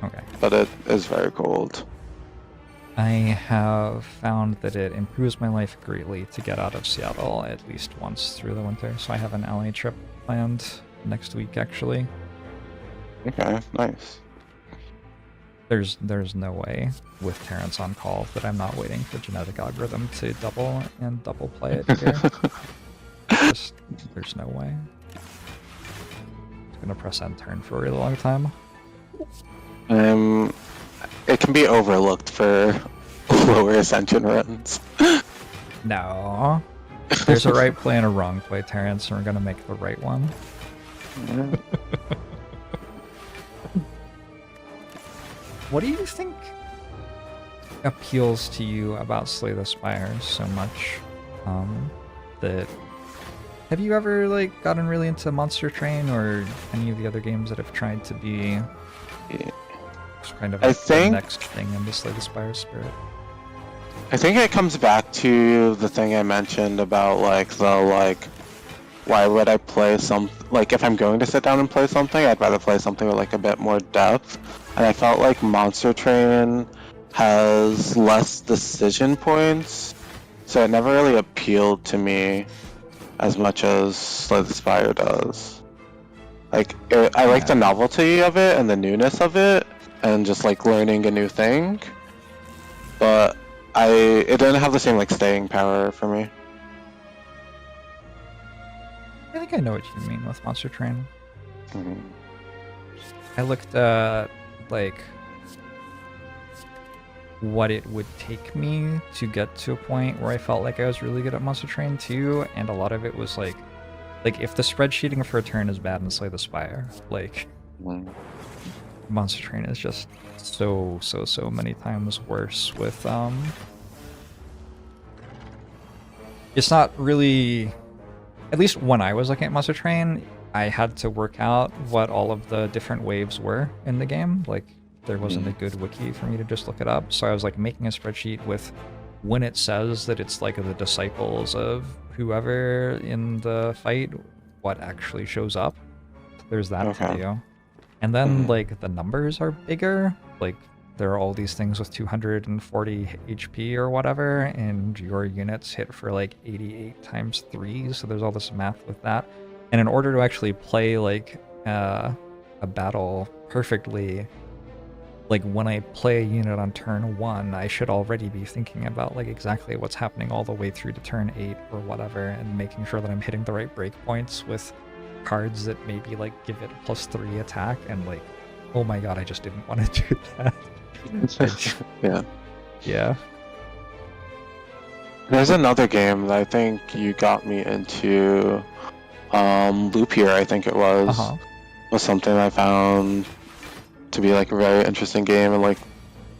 Okay. But it is very cold. I have found that it improves my life greatly to get out of Seattle at least once through the winter, so I have an LA trip planned next week, actually. Okay, nice. There's no way with Terrence on call that I'm not waiting for genetic algorithm to double and double play it here. Just, there's no way. I'm gonna press end turn for a really long time. It can be overlooked for lower ascension runs. No. There's a right play and a wrong play, Terrence, and we're gonna make the right one. Yeah. What do you think appeals to you about Slay the Spire so much? That have you ever like gotten really into Monster Train or any of the other games that have tried to be kind of like the next thing in the Slay the Spire spirit? I think it comes back to the thing I mentioned about why would I play if I'm going to sit down and play something, I'd rather play something with like a bit more depth. And I felt like Monster Train has less decision points, so it never really appealed to me as much as Slay the Spire does. I like the novelty of it and the newness of it, and just like learning a new thing. But it didn't have the same like staying power for me. I think I know what you mean with Monster Train. Mm-hmm. I looked at like what it would take me to get to a point where I felt like I was really good at Monster Train 2, and a lot of it was like if the spreadsheeting for a turn is bad in Slay the Spire, Monster Train is just so many times worse with it's not really, at least when I was looking at Monster Train, I had to work out what all of the different waves were in the game. Like there wasn't a good wiki for me to just look it up, so I was like making a spreadsheet with when it says that it's like the disciples of whoever in the fight, what actually shows up. There's that to do. And then like the numbers are bigger, like there are all these things with 240 HP or whatever, and your units hit for like 88 times 3, so there's all this math with that. And in order to actually play like a battle perfectly, like when I play a unit on turn 1, I should already be thinking about like exactly what's happening all the way through to turn 8 or whatever, and making sure that I'm hitting the right breakpoints with cards that maybe like give it +3 attack, and like, oh my god, I just didn't want to do that. Yeah. There's another game that I think you got me into. Loop Here, I think it was something I found to be like a very interesting game and like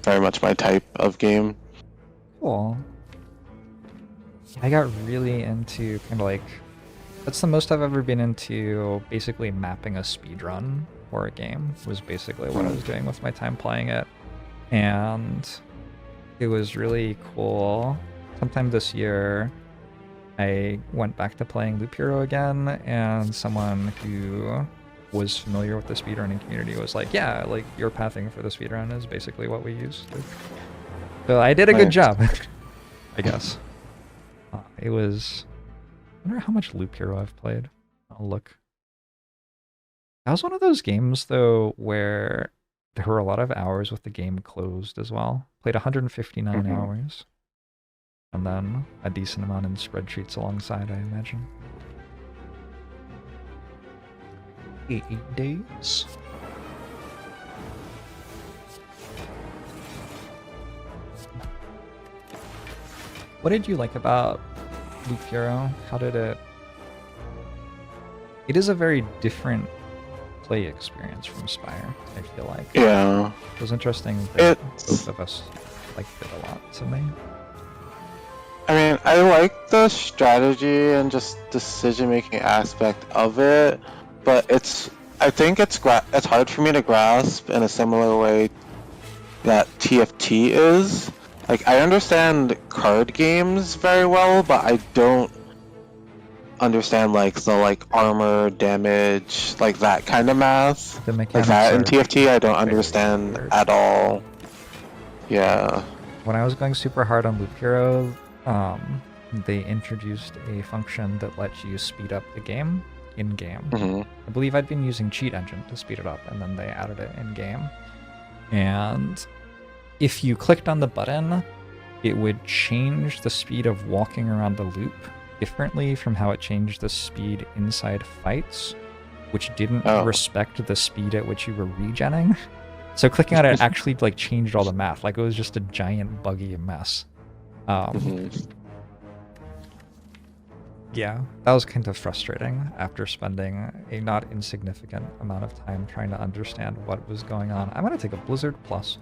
very much my type of game. Cool. I got really into kind of like, that's the most I've ever been into, basically mapping a speedrun for a game was basically what I was doing with my time playing it. And it was really cool. Sometime this year, I went back to playing Loop Hero again, and someone who was familiar with the speedrunning community was like, yeah, like your pathing for the speedrun is basically what we use. So I did a good job, I guess. It was... I wonder how much Loop Hero I've played. I'll look. That was one of those games, though, where there were a lot of hours with the game closed as well. Played 159 hours. And then a decent amount in spreadsheets alongside, I imagine. 8 days. What did you like about Loop Hero? How did it... It is a very different play experience from Spire, I feel like. Yeah. It was interesting that both of us liked it a lot, to me. I mean, I like the strategy and just decision-making aspect of it, but I think it's hard for me to grasp in a similar way that TFT is. Like, I understand card games very well, but I don't understand like the armor damage, like that kind of math. The like that in TFT I don't understand at all. Yeah. when I was going super hard on Loop Hero, they introduced a function that lets you speed up the game in-game. I believe I'd been using Cheat Engine to speed it up, and then they added it in-game. And if you clicked on the button, it would change the speed of walking around the loop differently from how it changed the speed inside fights, which didn't respect the speed at which you were regenning. So clicking on it actually like changed all the math. Like it was just a giant buggy mess. Yeah, that was kind of frustrating after spending a not insignificant amount of time trying to understand what was going on. I'm gonna take a Blizzard Plus.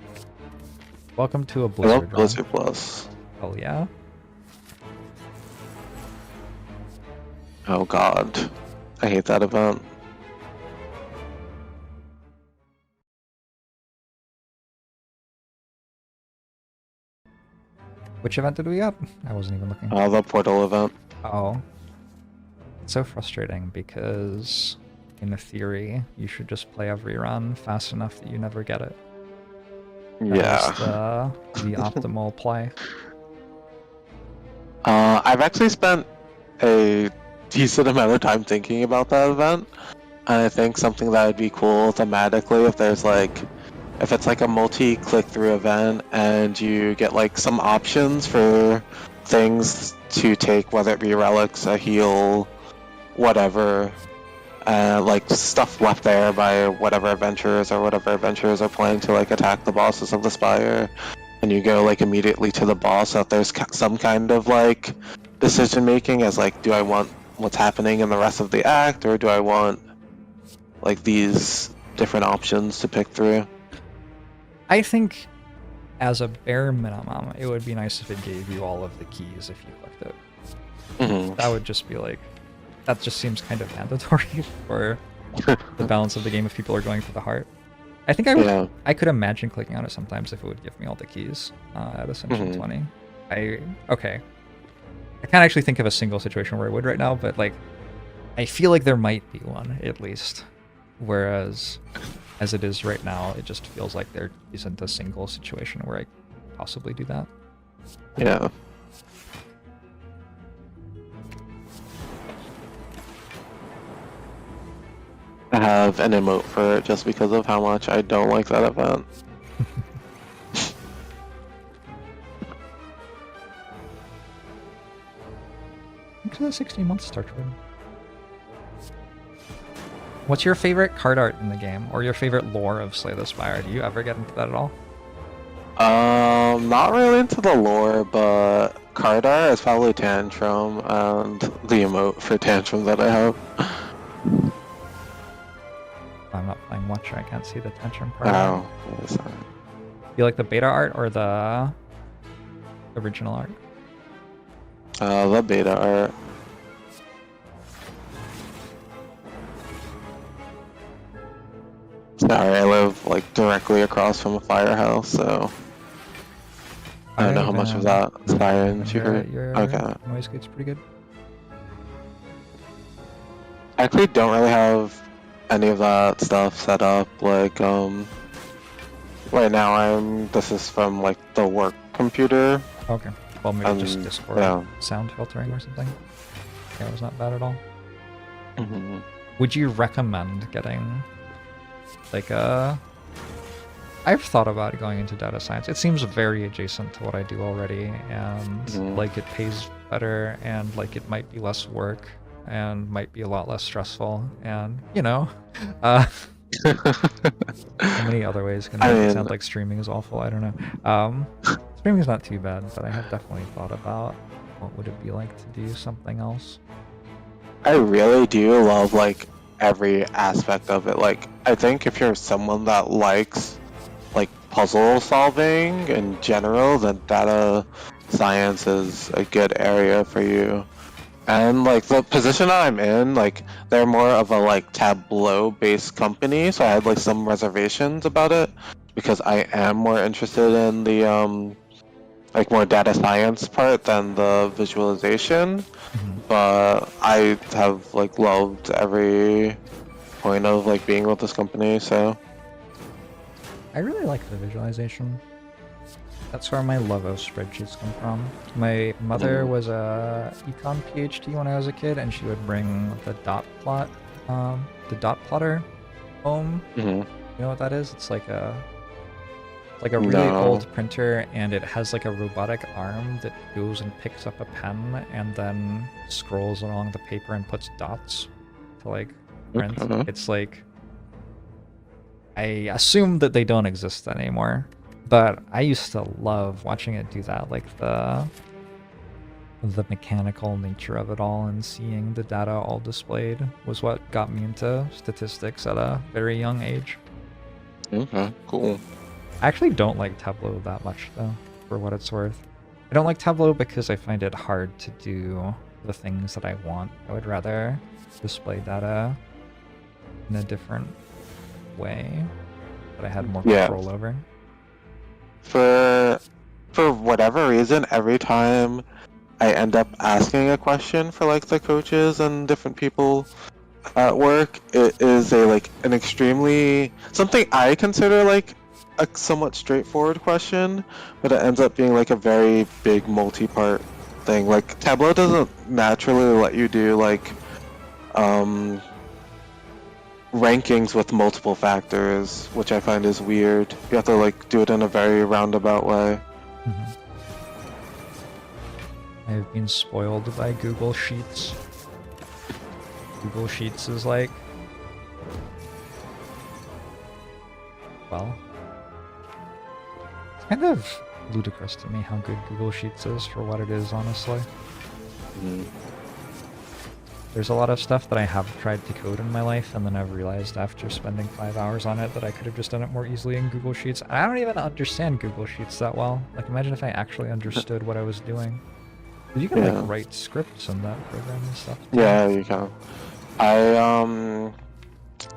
Welcome to a Blizzard. I love Blizzard Plus. Oh yeah? Oh god. I hate that event. Which event did we get? I wasn't even looking. The portal event. Oh. It's so frustrating because, in theory, you should just play every run fast enough that you never get it. That was the optimal play. I've actually spent a decent amount of time thinking about that event. And I think something that would be cool thematically if there's like, if it's like a multi-click-through event and you get like some options for things to take, whether it be relics, a heal, whatever, like stuff left there by whatever adventurers are planning to like attack the bosses of the Spire, and you go like immediately to the boss. So if there's some kind of like decision making as like, do I want what's happening in the rest of the act, or do I want like these different options to pick through? I think as a bare minimum, it would be nice if it gave you all of the keys if you clicked it. That would just be like, that just seems kind of mandatory for the balance of the game if people are going for the heart. I think I would. I could imagine clicking on it sometimes if it would give me all the keys at Ascension 20. I can't actually think of a single situation where I would right now, but like, I feel like there might be one at least. Whereas, as it is right now, it just feels like there isn't a single situation where I could possibly do that. Yeah. I have an emote for it just because of how much I don't like that event. Look at the 16 months start to win. What's your favorite card art in the game, or your favorite lore of Slay the Spire? Do you ever get into that at all? Not really into the lore, but card art is probably Tantrum and the emote for Tantrum that I have. I'm not playing Watcher, I can't see the Tantrum part. Oh, You like the beta art or the original art? The beta art. Sorry, I live like directly across from a firehouse, so I don't know how much of that sirens you heard. Okay. Noise gate's pretty good. I actually don't really have any of that stuff set up. Like, right now this is from like the work computer. Okay. Well, maybe just Discord sound filtering or something. Yeah, it was not bad at all. Would you recommend getting like I've thought about going into data science. It seems very adjacent to what I do already, and like it pays better, and like it might be less work, and might be a lot less stressful, and you know, how many other ways can it sound like streaming is awful? I don't know. Streaming is not too bad, but I have definitely thought about what would it be like to do something else. I really do love like every aspect of it. Like, I think if you're someone that likes like puzzle solving in general, then data science is a good area for you. And like the position that I'm in, like they're more of a like Tableau based company, so I had like some reservations about it because I am more interested in the like more data science part than the visualization. But I have like loved every point of like being with this company, so I really like the visualization. That's where my love of spreadsheets come from. My mother was a econ PhD when I was a kid, and she would bring the dot plotter home. You know what that is? It's like a really old printer, and it has like a robotic arm that goes and picks up a pen and then scrolls along the paper and puts dots to like print. It's like, I assume that they don't exist anymore, but I used to love watching it do that, like the mechanical nature of it all and seeing the data all displayed was what got me into statistics at a very young age. Okay, cool. I actually don't like Tableau that much, though, for what it's worth. I don't like Tableau because I find it hard to do the things that I want. I would rather display data in a different way that I had more control over. For whatever reason, every time I end up asking a question for like the coaches and different people at work, it is an extremely something I consider like a somewhat straightforward question, but it ends up being like a very big multi-part thing. Like Tableau doesn't naturally let you do like rankings with multiple factors, which I find is weird. You have to like do it in a very roundabout way. I've been spoiled by Google Sheets. Google Sheets is like, well, it's kind of ludicrous to me how good Google Sheets is for what it is, honestly. There's a lot of stuff that I have tried to code in my life, and then I've realized after spending 5 hours on it that I could have just done it more easily in Google Sheets. I don't even understand Google Sheets that well. Like, imagine if I actually understood what I was doing. You can like write scripts in that program and stuff. Yeah, you can.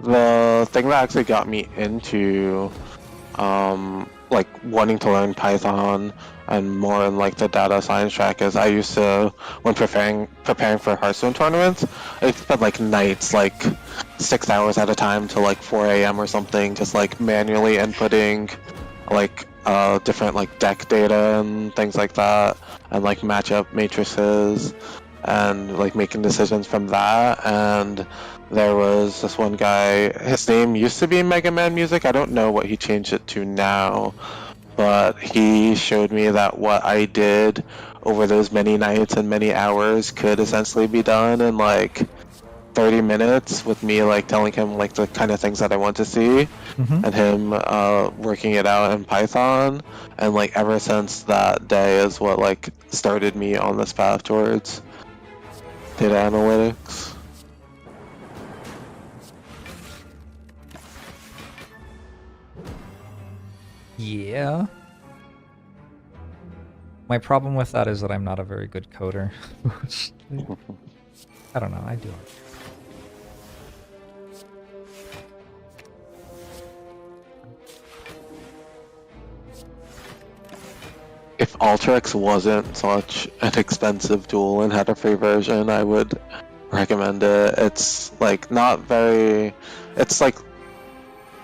The thing that actually got me into like wanting to learn Python and more in like the data science track is I used to, when preparing for Hearthstone tournaments, I spent like nights, like 6 hours at a time till like 4 a.m. or something, just like manually inputting like different like deck data and things like that, and like matchup matrices, and like making decisions from that. And there was this one guy, his name used to be Mega Man Music, I don't know what he changed it to now, but he showed me that what I did over those many nights and many hours could essentially be done in like 30 minutes with me like telling him like the kind of things that I want to see, and him working it out in Python. And like ever since that day is what like started me on this path towards data analytics. Yeah. My problem with that is that I'm not a very good coder. I don't know, I do it. If Alteryx wasn't such an expensive tool and had a free version, I would recommend it. It's like not very, it's like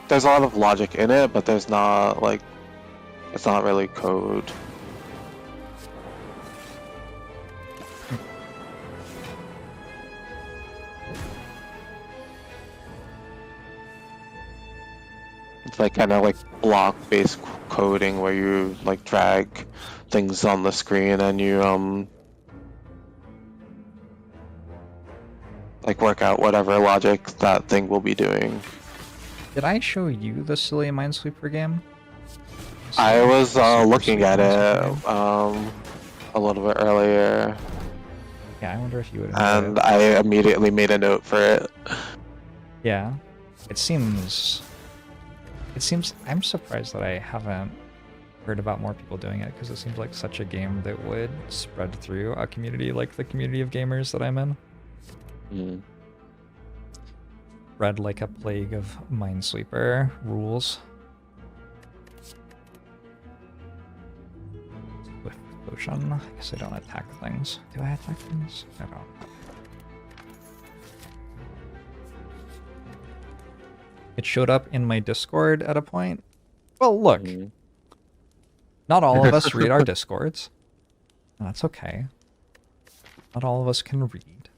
there's a lot of logic in it, but there's not like, it's not really code. It's like kind of like block-based coding where you like drag things on the screen and you like work out whatever logic that thing will be doing. Did I show you the silly Minesweeper game? I was looking at it a little bit earlier. Yeah, I wonder if you would. And I immediately made a note for it. Yeah, it seems. I'm surprised that I haven't heard about more people doing it, because it seems like such a game that would spread through a community like the community of gamers that I'm in. Read like a plague of Minesweeper rules. With potion. I guess I don't attack things. Do I attack things? I don't. It showed up in my Discord at a point. Well, look. Not all of us read our Discords. That's okay. Not all of us can read.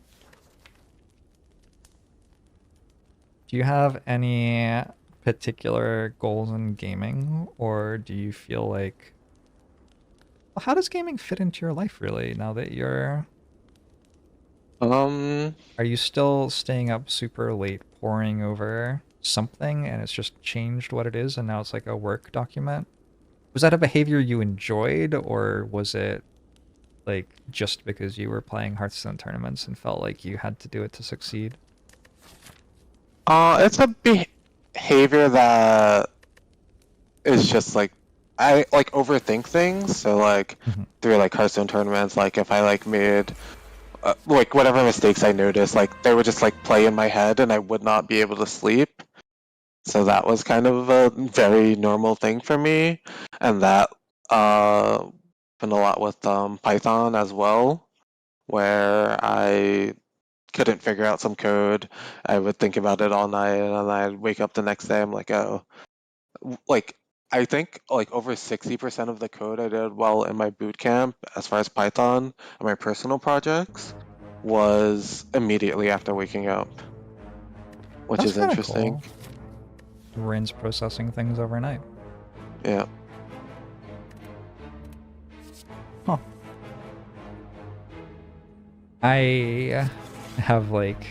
Do you have any particular goals in gaming, or do you feel like... Well, how does gaming fit into your life, really, now that you're... Are you still staying up super late poring over something and it's just changed what it is and now it's like a work document? Was that a behavior you enjoyed, or was it like just because you were playing Hearthstone tournaments and felt like you had to do it to succeed? It's a behavior that is just like I like overthink things. So like through like Hearthstone tournaments, like if I like made like whatever mistakes I noticed, like they would just like play in my head and I would not be able to sleep. So that was kind of a very normal thing for me, and that happened a lot with Python as well, where I couldn't figure out some code. I would think about it all night, and then I'd wake up the next day. I'm like, oh, like I think like over 60% of the code I did while in my boot camp, as far as Python and my personal projects, was immediately after waking up, which That's is kind of interesting. cool. Your brain's processing things overnight. Yeah. Huh. I have like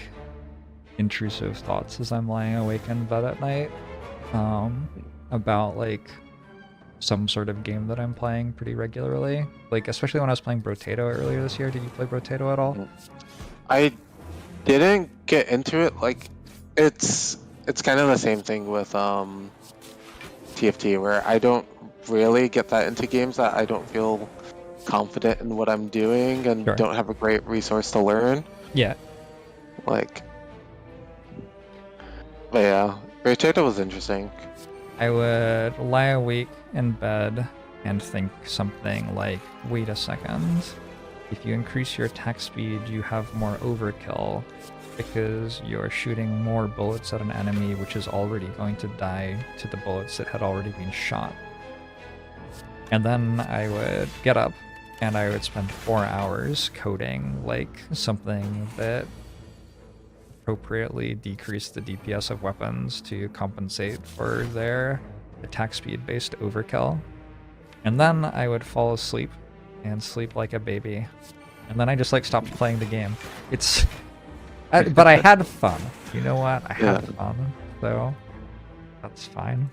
intrusive thoughts as I'm lying awake in bed at night about like some sort of game that I'm playing pretty regularly. Like especially when I was playing Brotato earlier this year. Did you play Brotato at all? I didn't get into it. Like it's kind of the same thing with TFT, where I don't really get that into games that I don't feel confident in what I'm doing and Sure. don't have a great resource to learn. Yeah. Like, but yeah, Potato was interesting. I would lie awake in bed and think something like, wait a second, if you increase your attack speed, you have more overkill because you're shooting more bullets at an enemy which is already going to die to the bullets that had already been shot. And then I would get up and I would spend 4 hours coding like something that appropriately decreased the DPS of weapons to compensate for their attack speed based overkill. And then I would fall asleep and sleep like a baby. And then I just like stopped playing the game. But I had fun. You know what? I had fun. So that's fine.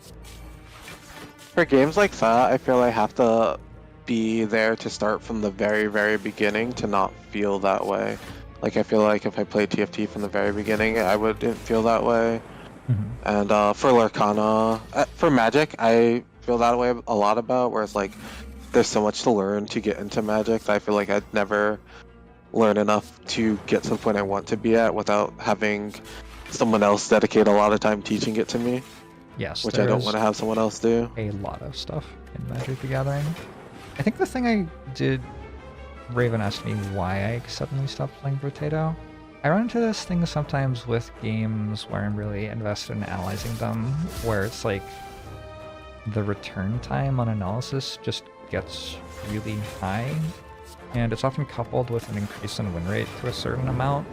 For games like that, I feel I have to be there to start from the very, very beginning to not feel that way. Like I feel like if I played TFT from the very beginning, I wouldn't feel that way. And for Lurkana, for Magic, I feel that way a lot about, where it's like there's so much to learn to get into Magic that I feel like I'd never learn enough to get to the point I want to be at without having someone else dedicate a lot of time teaching it to me. Yes, which I don't want to have someone else do. A lot of stuff in Magic the Gathering. I think the thing I did... Raven asked me why I suddenly stopped playing Potato. I run into this thing sometimes with games where I'm really invested in analyzing them, where it's like the return time on analysis just gets really high, and it's often coupled with an increase in win rate to a certain amount.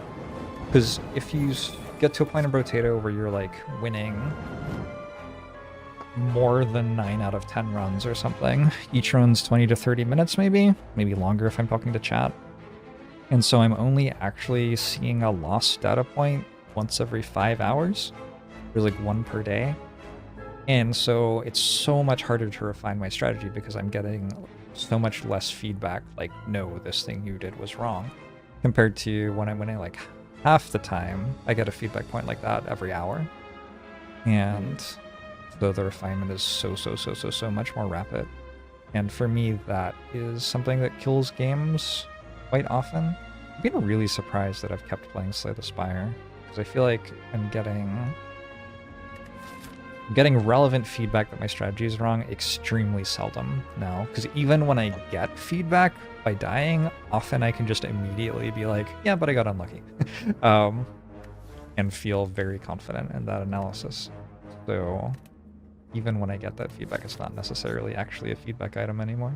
Because if you get to a point in Potato where you're like winning more than 9 out of 10 runs or something, each run's 20 to 30 minutes maybe longer if I'm talking to chat. And so I'm only actually seeing a lost data point once every 5 hours. There's like one per day. And so it's so much harder to refine my strategy because I'm getting so much less feedback, like, no, this thing you did was wrong, compared to when I'm winning like half the time, I get a feedback point like that every hour. And so the refinement is so much more rapid. And for me, that is something that kills games quite often. I've been really surprised that I've kept playing Slay the Spire, because I feel like I'm getting relevant feedback that my strategy is wrong extremely seldom now. Because even when I get feedback by dying, often I can just immediately be like, yeah, but I got unlucky. And feel very confident in that analysis. So even when I get that feedback, it's not necessarily actually a feedback item anymore.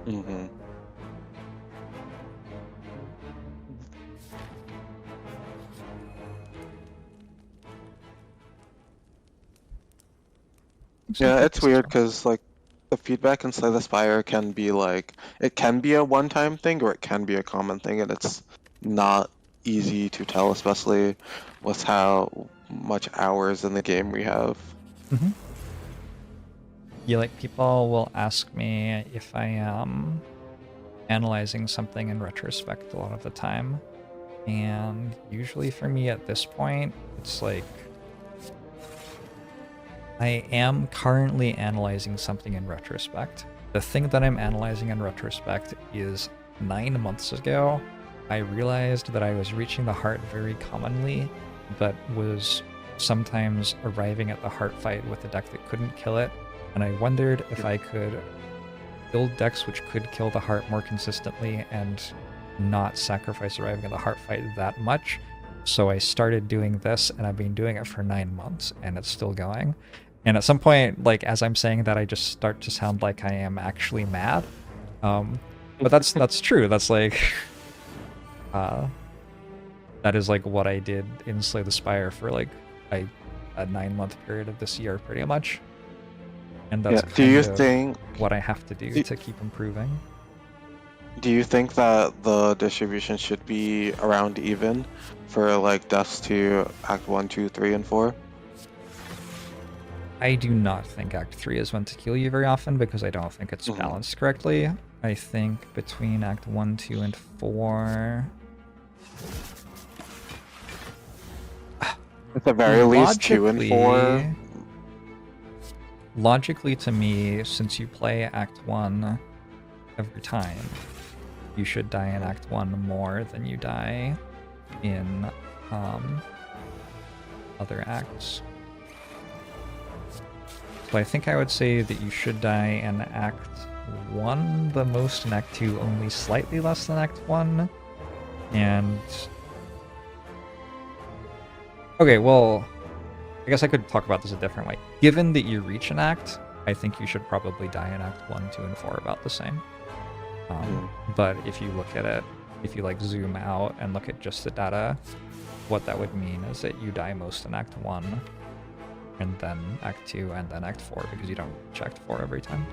Mm-hmm. Yeah, it's weird because like the feedback in Slay the Spire can be like it can be a one-time thing or it can be a common thing, and it's not easy to tell, especially with how much hours in the game we have. Mm-hmm. Yeah, like people will ask me if I am analyzing something in retrospect a lot of the time, and usually for me at this point, it's like I am currently analyzing something in retrospect. The thing that I'm analyzing in retrospect is 9 months ago, I realized that I was reaching the heart very commonly, but was sometimes arriving at the heart fight with a deck that couldn't kill it, and I wondered if I could build decks which could kill the heart more consistently and not sacrifice arriving at the heart fight that much. So I started doing this, and I've been doing it for 9 months, and it's still going. And at some point, like as I'm saying that, I just start to sound like I am actually mad. But that's true. That's like, that is like what I did in Slay the Spire for like a 9-month period of this year, pretty much. And that's Do you think what I have to do to keep improving. Do you think that the distribution should be around even for like deaths to Act 1, 2, 3, and 4? I do not think Act 3 is meant to kill you very often because I don't think it's balanced correctly. I think between Act 1, 2, and 4... At the very least, 2 and 4. Logically, to me, since you play Act 1 every time, you should die in Act 1 more than you die in other acts. So I think I would say that you should die in Act 1 the most, in Act 2 only slightly less than Act 1, and... Okay, well, I guess I could talk about this a different way. Given that you reach an act, I think you should probably die in Act 1, 2, and 4 about the same. But if you look at it, if you like zoom out and look at just the data, what that would mean is that you die most in Act 1, and then Act 2, and then Act 4, because you don't reach Act 4 every time.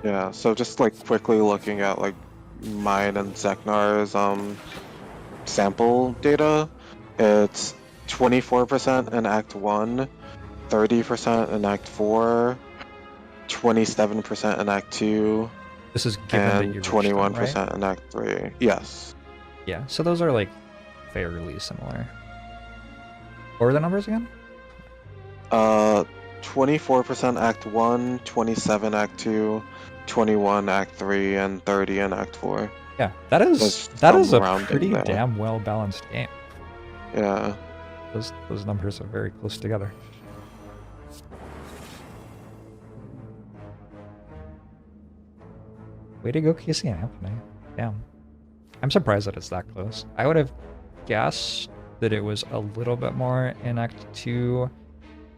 Yeah, so just like quickly looking at like mine and Zeknar's sample data, it's 24% in Act 1, 30% in Act 4, 27% in Act 2, this is given and that you 21% them, right? in Act 3. Yes. Yeah, so those are like fairly similar. What were the numbers again? 24% Act 1, 27 Act 2, 21 Act 3, and 30 in Act 4. Yeah, that is a pretty damn well balanced game. Yeah. Those numbers are very close together. Way to go, Casey and Anthony. Damn. I'm surprised that it's that close. I would have guessed that it was a little bit more in Act 2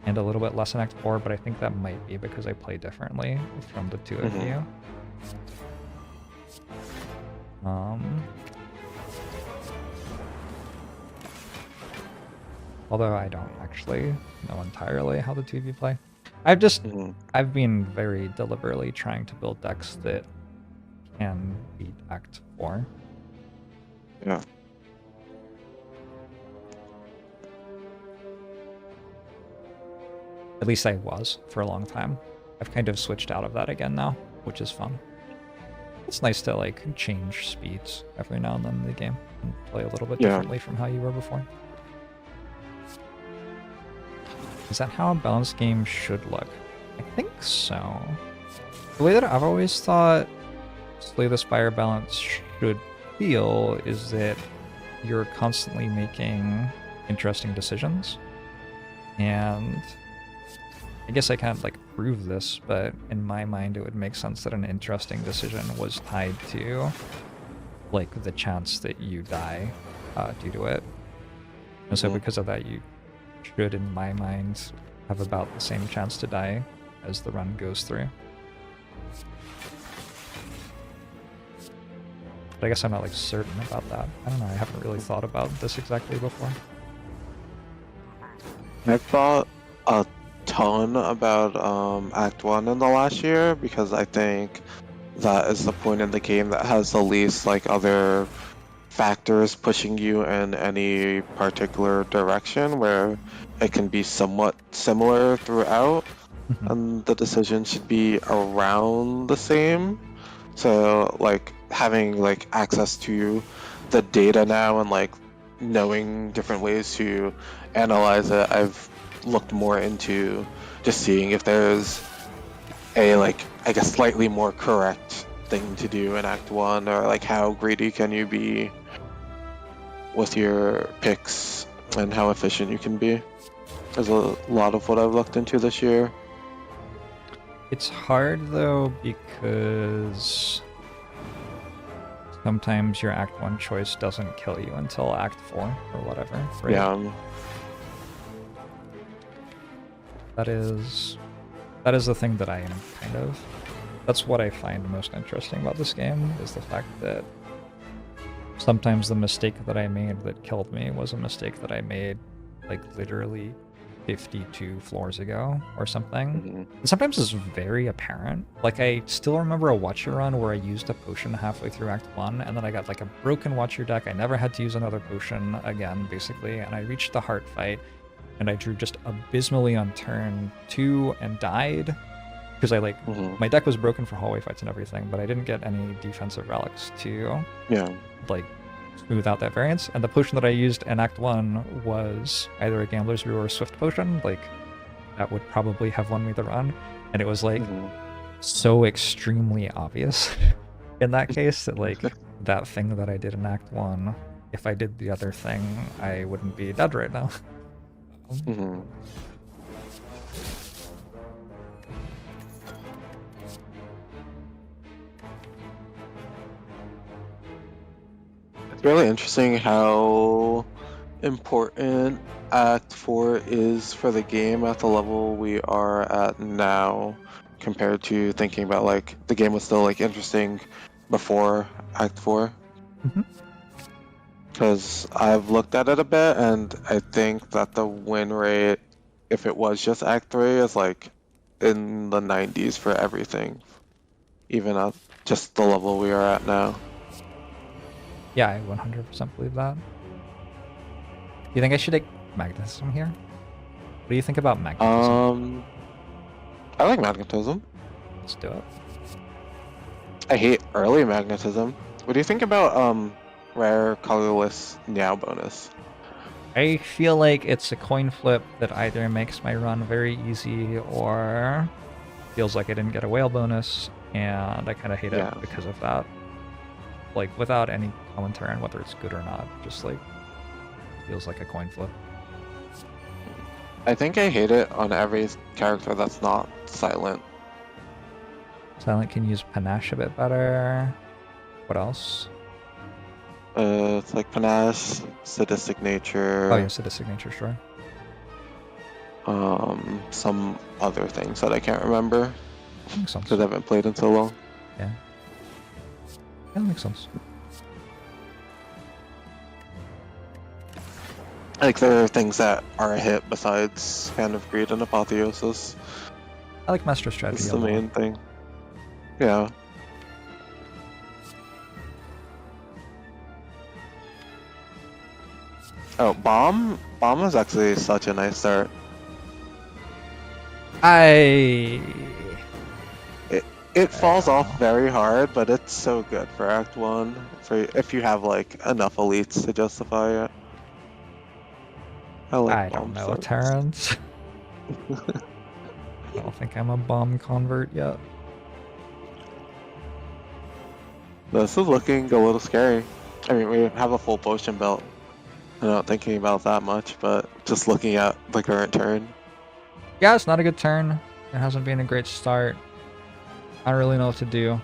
and a little bit less in Act 4, but I think that might be because I play differently from the two of you. Although I don't actually know entirely how the two of you play. I've been very deliberately trying to build decks that can beat Act 4. Yeah. At least I was for a long time. I've kind of switched out of that again now, which is fun. It's nice to like change speeds every now and then in the game and play a little bit differently from how you were before. Is that how a balanced game should look? I think so. The way that I've always thought Slay the Spire balance should feel is that you're constantly making interesting decisions. And I guess I can't like prove this, but in my mind it would make sense that an interesting decision was tied to like the chance that you die due to it. And so because of that, you should, in my mind, have about the same chance to die as the run goes through. But I guess I'm not like certain about that. I don't know, I haven't really thought about this exactly before. I've thought a ton about Act 1 in the last year because I think that is the point in the game that has the least like other factors pushing you in any particular direction, where it can be somewhat similar throughout and the decision should be around the same. So like having like access to the data now and like knowing different ways to analyze it, I've looked more into just seeing if there's a like I guess slightly more correct thing to do in Act 1, or like how greedy can you be with your picks and how efficient you can be. There's a lot of what I've looked into this year. It's hard though because sometimes your Act 1 choice doesn't kill you until Act 4 or whatever, right? Yeah. That is the thing that I am kind of... That's what I find most interesting about this game, is the fact that sometimes the mistake that I made that killed me was a mistake that I made, like, literally 52 floors ago or something. And sometimes it's very apparent. Like, I still remember a Watcher run where I used a potion halfway through Act 1, and then I got, like, a broken Watcher deck. I never had to use another potion again, basically, and I reached the heart fight, and I drew just abysmally on turn 2 and died. Because I, like, my deck was broken for hallway fights and everything, but I didn't get any defensive relics to, like, smooth out that variance. And the potion that I used in Act 1 was either a Gambler's Brew or a Swift Potion. Like, that would probably have won me the run. And it was, like, so extremely obvious in that case that, like, that thing that I did in Act 1, if I did the other thing, I wouldn't be dead right now. It's really interesting how important Act 4 is for the game at the level we are at now, compared to thinking about like the game was still like interesting before Act 4. Because I've looked at it a bit, and I think that the win rate, if it was just Act 3, is like in the 90s for everything, even at just the level we are at now. Yeah, I 100% believe that. Do you think I should take magnetism here? What do you think about magnetism? I like magnetism. Let's do it. I hate early magnetism. What do you think about rare colorless now bonus? I feel like it's a coin flip that either makes my run very easy or feels like I didn't get a whale bonus, and I kind of hate it because of that. Like, without any commentary on whether it's good or not, just like feels like a coin flip. I think I hate it on every character that's not silent. Silent can use panache a bit better. What else? It's like panache, sadistic nature. Oh yeah, sadistic nature, sure. Some other things that I can't remember Makes sense. because I haven't played in so long. Yeah. That makes sense. Like, there are things that are a hit besides Hand of Greed and Apotheosis. I like Master Strategy. That's the main thing. Yeah. Oh, Bomb? Bomb is actually such a nice start. It falls off very hard, but it's so good for Act 1, if you have like enough elites to justify it. I don't know, Terrence. I don't think I'm a bomb convert yet. This is looking a little scary. I mean, we have a full potion belt. I'm not thinking about that much, but just looking at the current turn. Yeah, it's not a good turn. It hasn't been a great start. I don't really know what to do.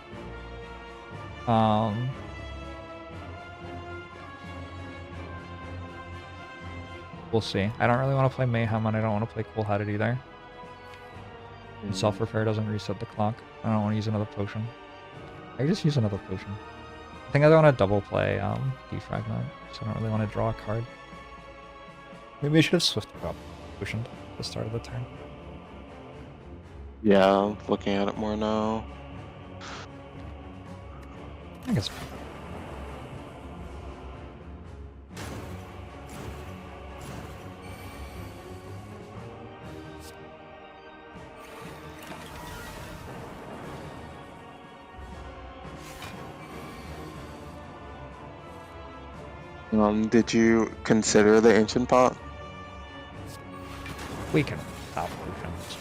We'll see. I don't really want to play Mayhem, and I don't want to play Cool-Headed either. And self-repair doesn't reset the clock. I don't want to use another potion. I just use another potion. I think I want to double play Defragment, so I don't really want to draw a card. Maybe I should have Swift Drop potioned at the start of the turn. Yeah, I'm looking at it more now. I guess. Did you consider the ancient pot? We can top potions.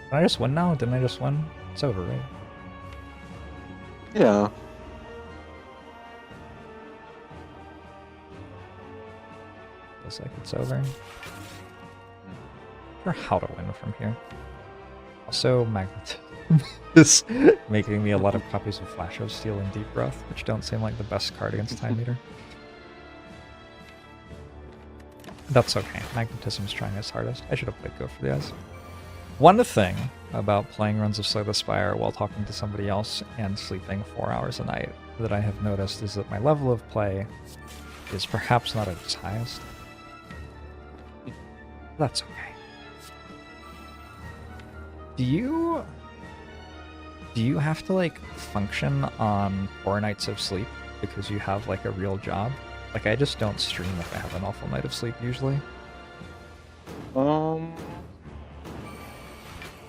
Did I just win now? Didn't I just win? It's over, right? Yeah. Feels like it's over. Not sure how to win from here. Also, magnetism is making me a lot of copies of Flash of Steel and Deep Breath, which don't seem like the best card against Time Eater. That's okay. Magnetism's trying his hardest. I should have played Go for the Eyes. One thing about playing runs of Slay the Spire while talking to somebody else and sleeping 4 hours a night that I have noticed is that my level of play is perhaps not at its highest. That's okay. Do you have to, like, function on 4 nights of sleep because you have, like, a real job? Like, I just don't stream if I have an awful night of sleep, usually.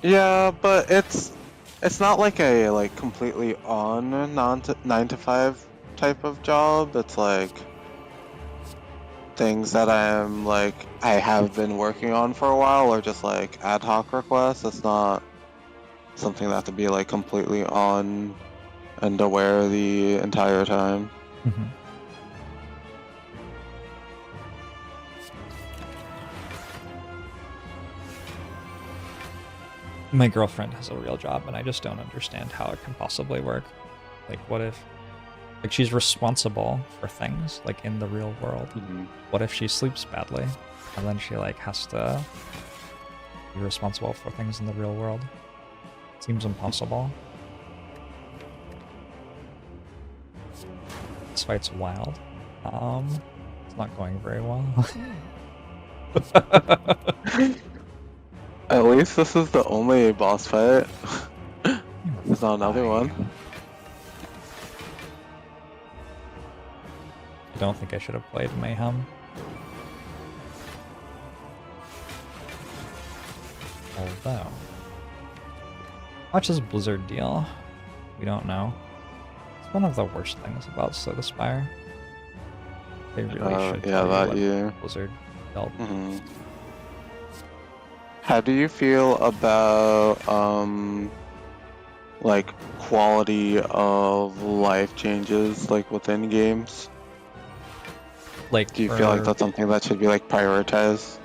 Yeah, but it's not like a completely on 9 to 5 type of job. It's like things that I have been working on for a while, or just like ad hoc requests. It's not something that have to be like completely on and aware the entire time. Mm-hmm. My girlfriend has a real job, and I just don't understand how it can possibly work. Like, what if... Like, she's responsible for things, like, in the real world. Mm-hmm. What if she sleeps badly, and then she, like, has to be responsible for things in the real world? Seems impossible. This fight's wild. It's not going very well. At least this is the only boss fight. There's not another one. I don't think I should have played Mayhem. Although... How much does Blizzard deal? We don't know. It's one of the worst things about Slay the Spire. They really should tell you what Blizzard dealt. Mm-hmm. How do you feel about like quality of life changes like within games? Like, do you feel like that's something that should be like prioritized?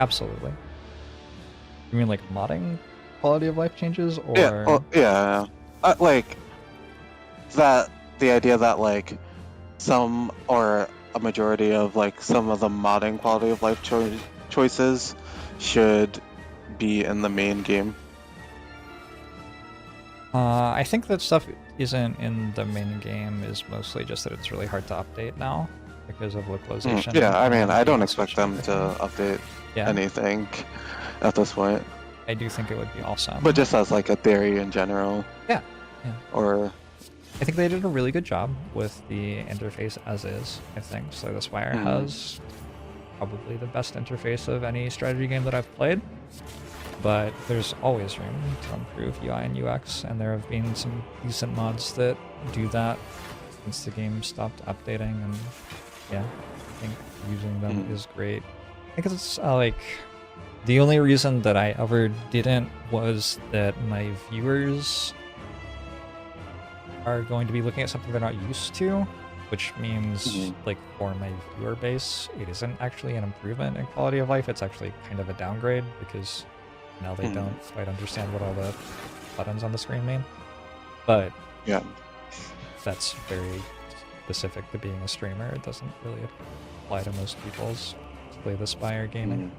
Absolutely. You mean like modding quality of life changes, or yeah, like that the idea that like some or a majority of like some of the modding quality of life choices should be in the main game. I think that stuff isn't in the main game is mostly just that it's really hard to update now because of localization. Yeah, I mean, I don't expect them to update anything at this point. I do think it would be awesome. But just as like a theory in general. Yeah. Or... I think they did a really good job with the interface as is. I think Slay the Spire has probably the best interface of any strategy game that I've played. But there's always room to improve UI and UX, and there have been some decent mods that do that since the game stopped updating, and yeah, I think using them is great. I think it's like... The only reason that I ever didn't was that my viewers are going to be looking at something they're not used to, which means, like, for my viewer base, it isn't actually an improvement in quality of life, it's actually kind of a downgrade, because now they don't quite understand what all the buttons on the screen mean. But yeah, that's very specific to being a streamer. It doesn't really apply to most people's Slay the Spire gaming.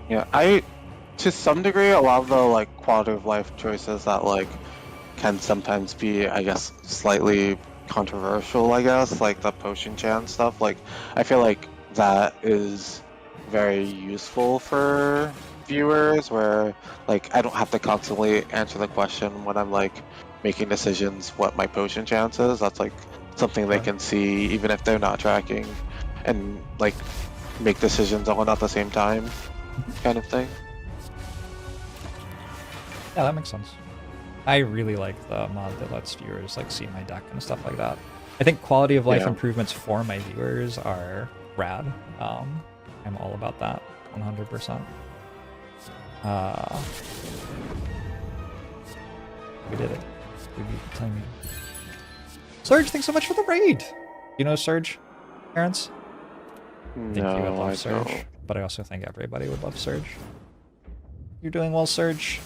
Yeah, to some degree, a lot of the like quality of life choices that like can sometimes be, I guess, slightly controversial, I guess, like the potion chant stuff. Like, I feel like that is very useful for viewers where, like, I don't have to constantly answer the question when I'm, like, making decisions what my potion chance is. That's, like, something they can see even if they're not tracking and, like, make decisions all at the same time kind of thing. Yeah, that makes sense. I really like the mod that lets viewers like see my deck and stuff like that. I think quality of life improvements for my viewers are rad. I'm all about that, 100%. We did it. We beat the timing. Surge, thanks so much for the raid. You know Surge, Terrence? I think you would love Surge, don't. but I also think everybody would love Surge. You're doing well, Surge.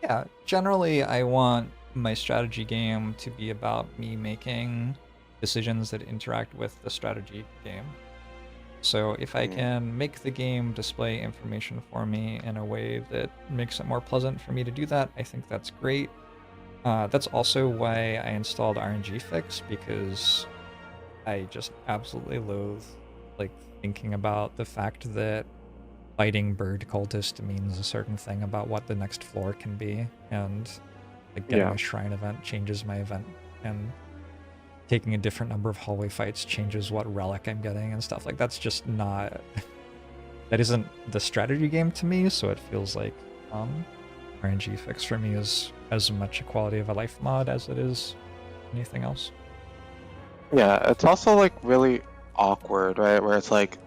Yeah, generally I want my strategy game to be about me making decisions that interact with the strategy game. So if I can make the game display information for me in a way that makes it more pleasant for me to do that, I think that's great. That's also why I installed RNG Fix, because I just absolutely loathe like thinking about the fact that fighting bird cultist means a certain thing about what the next floor can be, and like getting a shrine event changes my event, and taking a different number of hallway fights changes what relic I'm getting and stuff. Like that's just not that isn't the strategy game to me, so it feels like RNG Fix for me is as much a quality of a life mod as it is anything else. Yeah, it's also like really awkward, right? Where it's like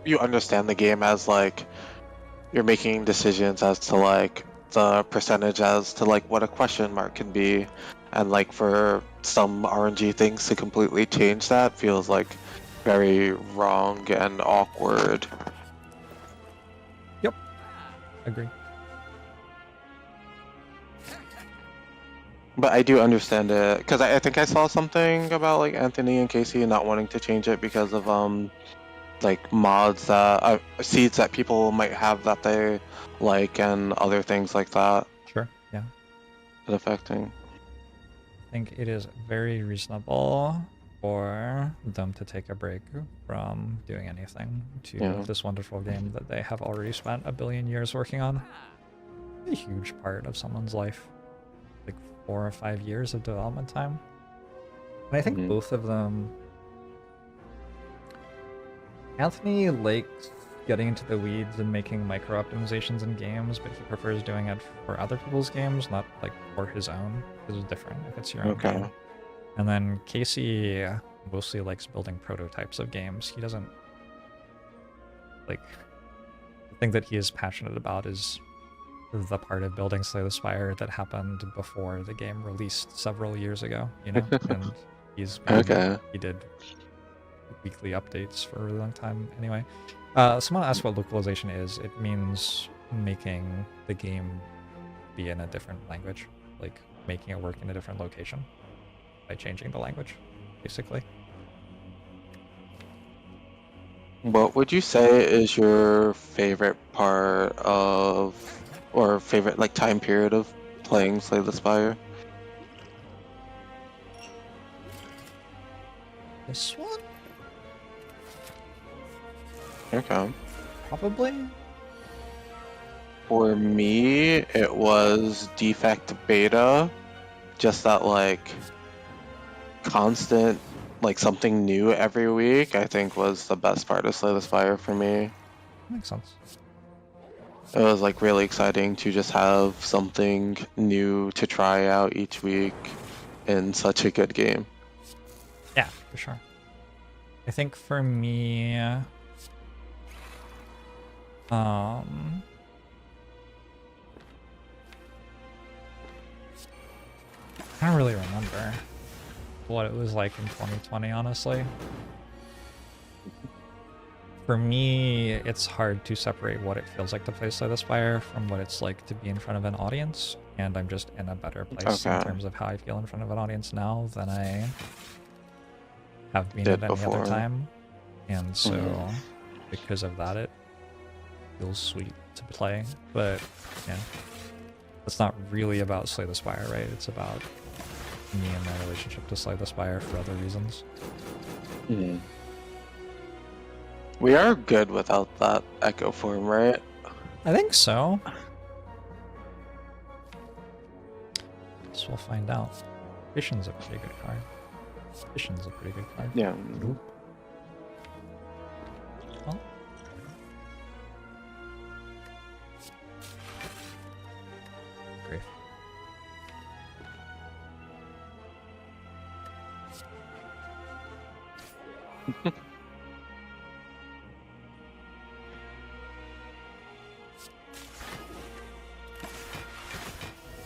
you understand the game as like you're making decisions as to like the percentage as to like what a question mark can be, and like for some RNG things to completely change that feels like very wrong and awkward. Yep, agree. But I do understand it because I think I saw something about like Anthony and Casey not wanting to change it because of like mods that seeds that people might have that they like and other things like that. Sure, yeah. Affecting. I think it is very reasonable for them to take a break from doing anything to this wonderful game that they have already spent a billion years working on. A huge part of someone's life, like 4 or 5 years of development time. And I think both of them, Anthony likes getting into the weeds and making micro optimizations in games, but he prefers doing it for other people's games, not like for his own, because it's different if it's your own game. And then Casey mostly likes building prototypes of games. He doesn't like, the thing that he is passionate about is the part of building Slay the Spire that happened before the game released several years ago, you know? And he's he did weekly updates for a really long time anyway. Someone asked what localization is. It means making the game be in a different language, like making it work in a different location by changing the language, basically. What would you say is your favorite part of, or favorite like time period of playing Slay the Spire? This one? Okay. Probably. For me, it was defect beta. Just that like constant, like something new every week, I think was the best part of Slay the Spire for me. Makes sense. It was like really exciting to just have something new to try out each week in such a good game. Yeah, for sure. I think for me, I don't really remember what it was like in 2020, honestly. For me, it's hard to separate what it feels like to play Slay the Spire from what it's like to be in front of an audience, and I'm just in a better place in terms of how I feel in front of an audience now than I have been at any other time. And so, because of that, it feels sweet to play. But, yeah, it's not really about Slay the Spire, right? It's about me and my relationship to Slay the Spire for other reasons. We are good without that echo form, right? I think so. Guess we'll find out. Vision's a pretty good card. Vision's a pretty good card. Yeah. Well. Great.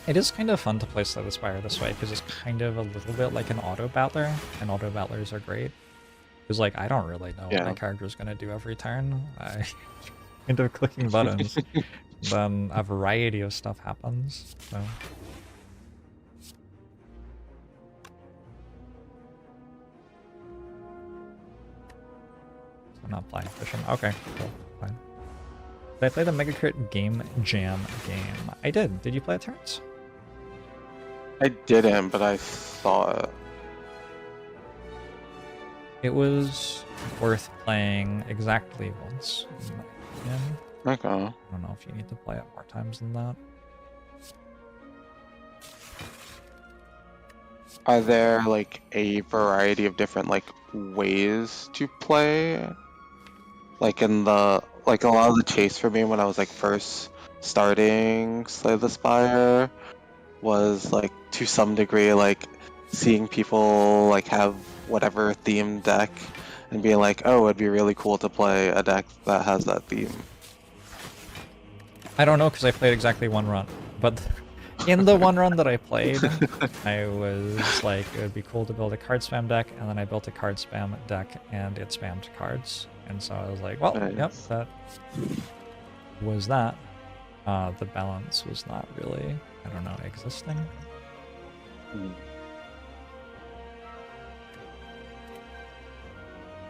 It is kind of fun to play Slay the Spire this way, because it's kind of a little bit like an auto-battler, and auto-battlers are great. Because, like, I don't really know what my character's going to do every turn. I end up clicking buttons. Then a variety of stuff happens, so... I'm not playing Vision. Okay, cool, fine. Did I play the Mega Crit Game Jam game? I did. Did you play it, Terrence? I didn't, but I saw it. It was worth playing exactly once, in my opinion. Okay. I don't know if you need to play it more times than that. Are there, like, a variety of different, like, ways to play? Like, in the... Like, a lot of the chase for me when I was, like, first starting Slay the Spire was, like, to some degree, like, seeing people, like, have whatever theme deck and being like, oh, it'd be really cool to play a deck that has that theme. I don't know, because I played exactly one run. But in the one run that I played, I was like, it would be cool to build a card spam deck, and then I built a card spam deck, and it spammed cards. And so I was like, well, yep, that was that. The balance was not really, I don't know, existing.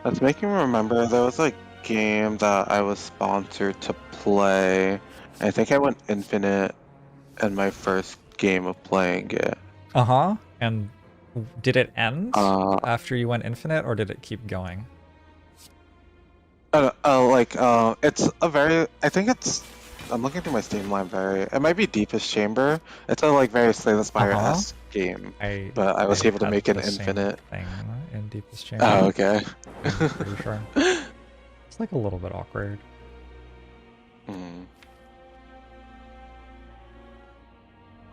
That's making me remember there was a game that I was sponsored to play. I think I went infinite in my first game of playing it. Uh-huh. And did it end after you went infinite, or did it keep going? It's a very, I think it's, I'm looking through my Steam library. It might be Deepest Chamber. It's a, like, very Slay the Spire-esque game. But I was able to make it infinite. Thing in Deepest Chamber. Oh, okay. I'm pretty sure. It's like a little bit awkward.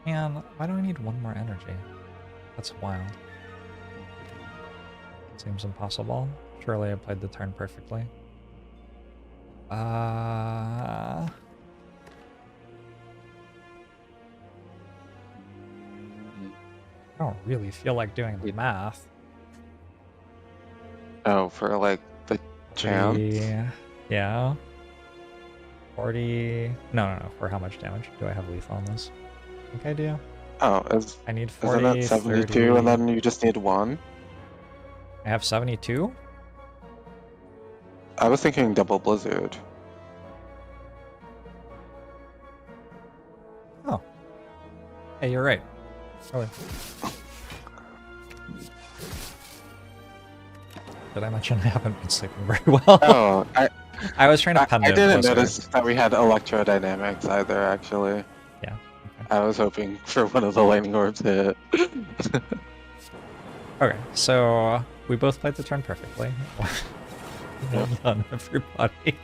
Man, why do I need one more energy? That's wild. Seems impossible. Surely I played the turn perfectly. I don't really feel like doing the math. Oh, for, like, the chance? Yeah. 40... No, for how much damage? Do I have lethal on this? I think I do. Oh, I need 40, isn't it 72 30... and then you just need one? I have 72? I was thinking double blizzard. Oh. Hey, you're right. Really. Did I mention I haven't been sleeping very well? Oh, I was trying to pen I didn't notice that we had electrodynamics either, actually. Yeah. Okay. I was hoping for one of the lightning orbs to hit. Okay, so we both played the turn perfectly. Well done, everybody.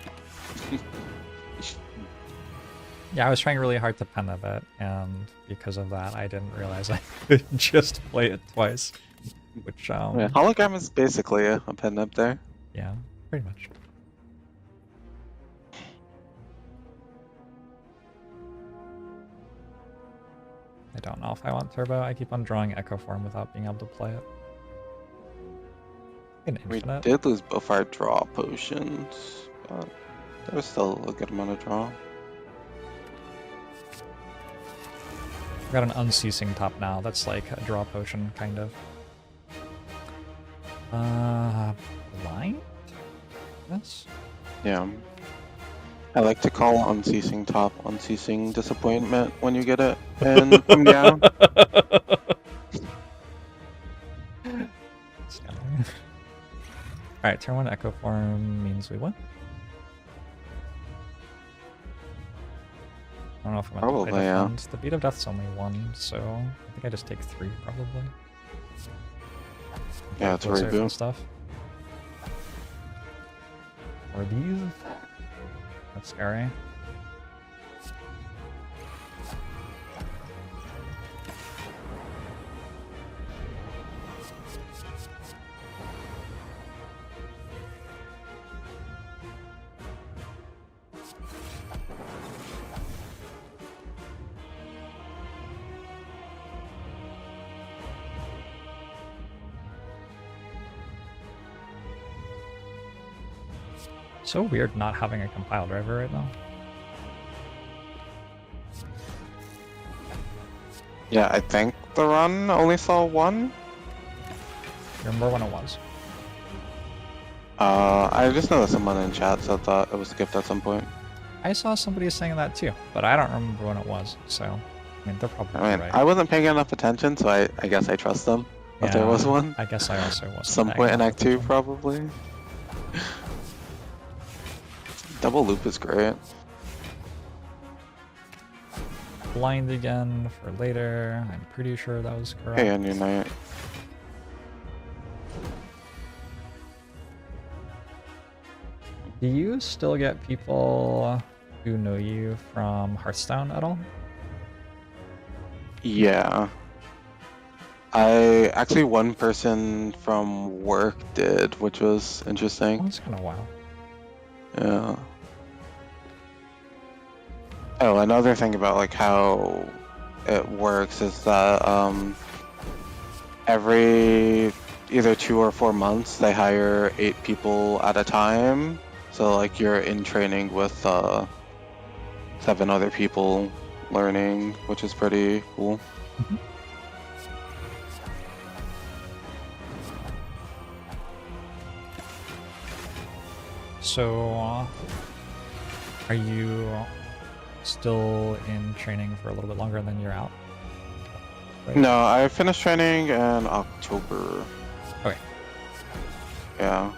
Yeah, I was trying really hard to pen a bit, and because of that, I didn't realize I could just play it twice. Which, yeah, hologram is basically a pen up there. Yeah, pretty much. I don't know if I want turbo. I keep on drawing echo form without being able to play it. We did lose both our draw potions. but there was still a good amount of draw. I've got an unceasing top now. That's like a draw potion, kind of. Blind? Yes? Yeah. I like to call unceasing top unceasing disappointment when you get it and come down. Alright, turn 1 Echo Form means we win. I don't know if I'm going to play defend. The beat of death's only 1, so I think I just take 3 probably. Yeah, it's a reboot. Stuff. Or these. That's scary. So weird not having a compile driver right now. Yeah, I think the run only saw 1. Remember when it was? I just know that someone in chat said that it was skipped at some point. I saw somebody saying that too, but I don't remember when it was, so I mean they're probably right. I wasn't paying enough attention, so I guess I trust them. Yeah, if there was one. I guess I also wasn't. Some point in Act 2 probably. Double loop is great. Blind again for later. I'm pretty sure that was correct. Hey, on your night. Do you still get people who know you from Hearthstone at all? Yeah. Actually, one person from work did, which was interesting. Oh, that's kind of wild. Yeah. Oh, another thing about like how it works is that every either 2 or 4 months they hire 8 people at a time. So like you're in training with 7 other people learning, which is pretty cool. Mm-hmm. So, are you still in training for a little bit longer and then you're out? Right? No, I finished training in October. Okay. Yeah.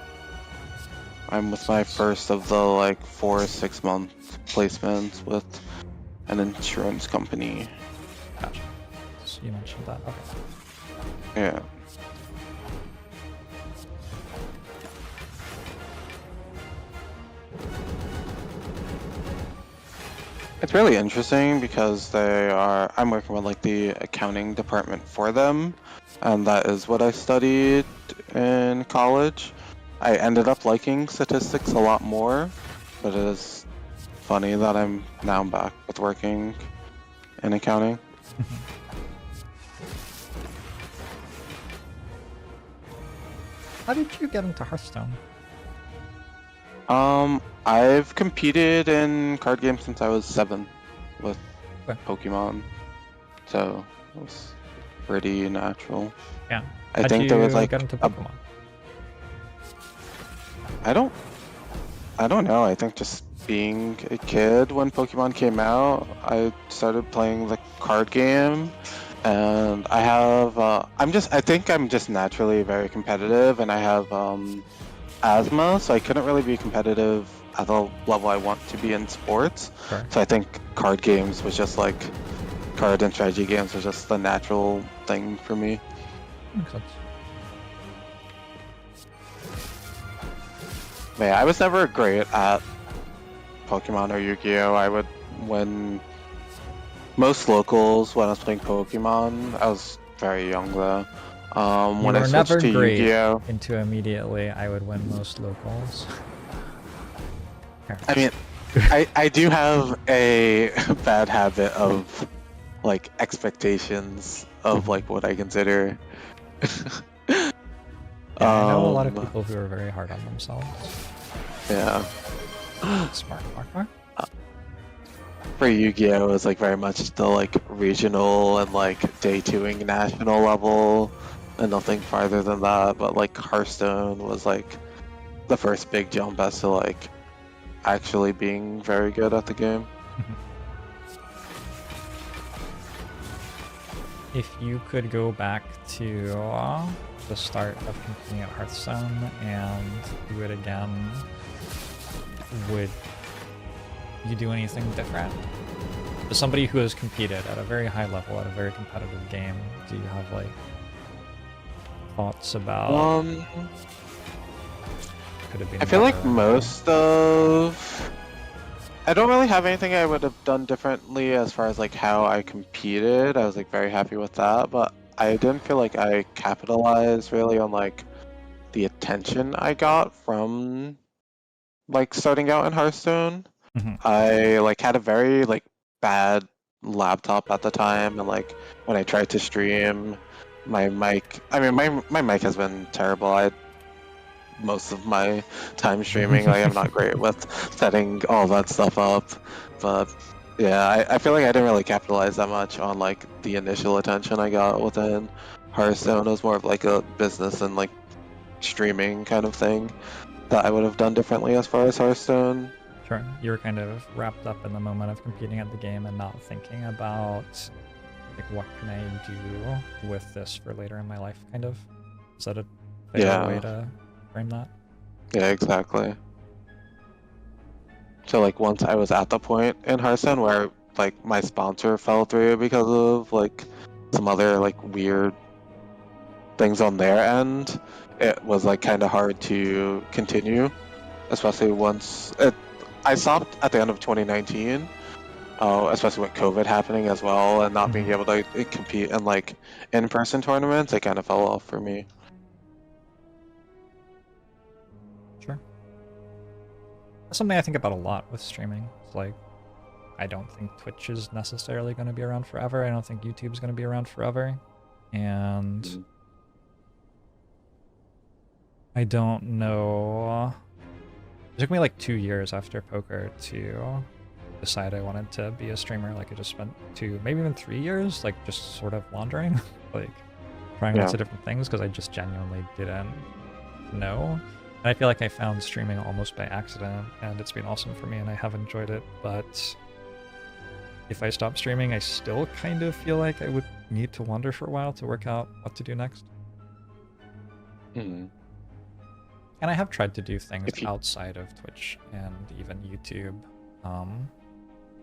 I'm with my first of the like 4 or 6 month placements with an insurance company. Gotcha. So you mentioned that. Okay. Yeah. It's really interesting because I'm working with like the accounting department for them, and that is what I studied in college. I ended up liking statistics a lot more, but it is funny that I'm now back with working in accounting. How did you get into Hearthstone? I've competed in card games since I was 7 with Pokemon, so it was pretty natural. Yeah. I think there was like get into Pokemon? I don't know. I think just being a kid when Pokemon came out, I started playing the card game, and I think I'm just naturally very competitive, and I have asthma, so I couldn't really be competitive at the level I want to be in sports. Sure. So I think card games was just like card and strategy games was just the natural thing for me. Makes sense. But yeah, I was never great at Pokemon or Yu-Gi-Oh! I would win most locals when I was playing Pokemon. I was very young though. When I switched to Yu-Gi-Oh! Into immediately, I would win most locals. I mean, I do have a bad habit of like expectations of like what I consider. Yeah, I know a lot of people who are very hard on themselves. Yeah. Smart, smart, smart. For Yu-Gi-Oh! It was like very much still like regional and like day twoing national level and nothing farther than that. But like Hearthstone was like the first big jump as to like actually being very good at the game. If you could go back to the start of competing at Hearthstone and do it again, would you do anything different? As somebody who has competed at a very high level, at a very competitive game, do you have like thoughts about could have been I feel like better? most of I don't really have anything I would have done differently as far as like how I competed. I was like very happy with that, but I didn't feel like I capitalized really on like the attention I got from like starting out in Hearthstone. Mhm. I like had a very like bad laptop at the time, and like when I tried to stream, my mic. I mean, my mic has been terrible. I most of my time streaming. Like I'm not great with setting all that stuff up, but yeah, I feel like I didn't really capitalize that much on like the initial attention I got within Hearthstone. It was more of like a business and like streaming kind of thing that I would have done differently as far as Hearthstone. Sure, you were kind of wrapped up in the moment of competing at the game and not thinking about like what can I do with this for later in my life, kind of. Is that a fair way Yeah, to frame that? yeah, exactly. So like once I was at the point in Hearthstone where like my sponsor fell through because of like some other like weird things on their end, it was like kind of hard to continue, especially once I stopped at the end of 2019. Especially with COVID happening as well and not being able to compete in like in-person tournaments, it kind of fell off for me. Sure. That's something I think about a lot with streaming. It's like, I don't think Twitch is necessarily going to be around forever. I don't think YouTube's going to be around forever. And I don't know. It took me like 2 years after poker to decide I wanted to be a streamer. Like I just spent 2, maybe even 3 years, like just sort of wandering, like trying lots of different things because I just genuinely didn't know. And I feel like I found streaming almost by accident, and it's been awesome for me, and I have enjoyed it. But if I stop streaming, I still kind of feel like I would need to wander for a while to work out what to do next. Mm-hmm. And I have tried to do things If you, outside of Twitch and even YouTube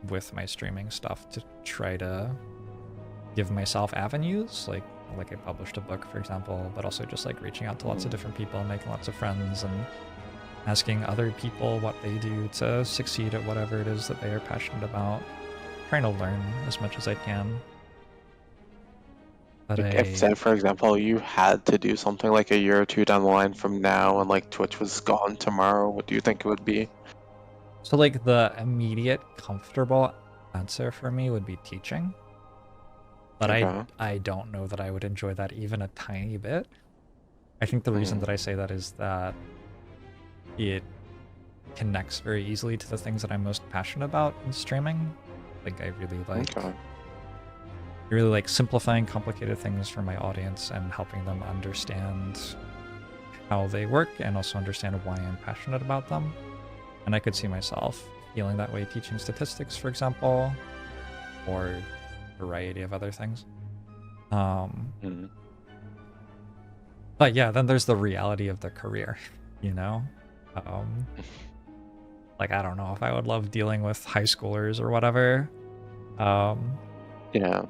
with my streaming stuff to try to give myself avenues. Like I published a book, for example, but also just like reaching out to lots of different people and making lots of friends and asking other people what they do to succeed at whatever it is that they are passionate about. Trying to learn as much as I can. But if say for example you had to do something like a year or two down the line from now and like Twitch was gone tomorrow, what do you think it would be? So like the immediate comfortable answer for me would be teaching. But Okay. I don't know that I would enjoy that even a tiny bit. I think the reason that I say that is that it connects very easily to the things that I'm most passionate about in streaming. Like I really like simplifying complicated things for my audience and helping them understand how they work and also understand why I'm passionate about them. And I could see myself feeling that way teaching statistics, for example, or a variety of other things. But yeah, then there's the reality of the career, you know? Like, I don't know if I would love dealing with high schoolers or whatever. Yeah.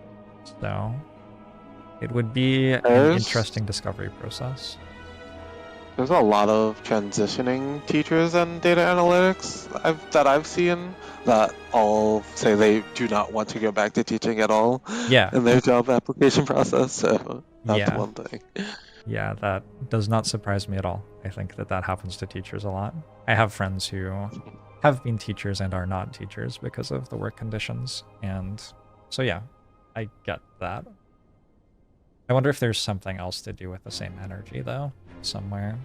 So it would be an interesting discovery process. There's a lot of transitioning teachers in data analytics that I've seen that all say they do not want to go back to teaching at all in their job application process. So that's one thing. Yeah, that does not surprise me at all. I think that that happens to teachers a lot. I have friends who have been teachers and are not teachers because of the work conditions. And so, yeah, I get that. I wonder if there's something else to do with the same energy, though, somewhere.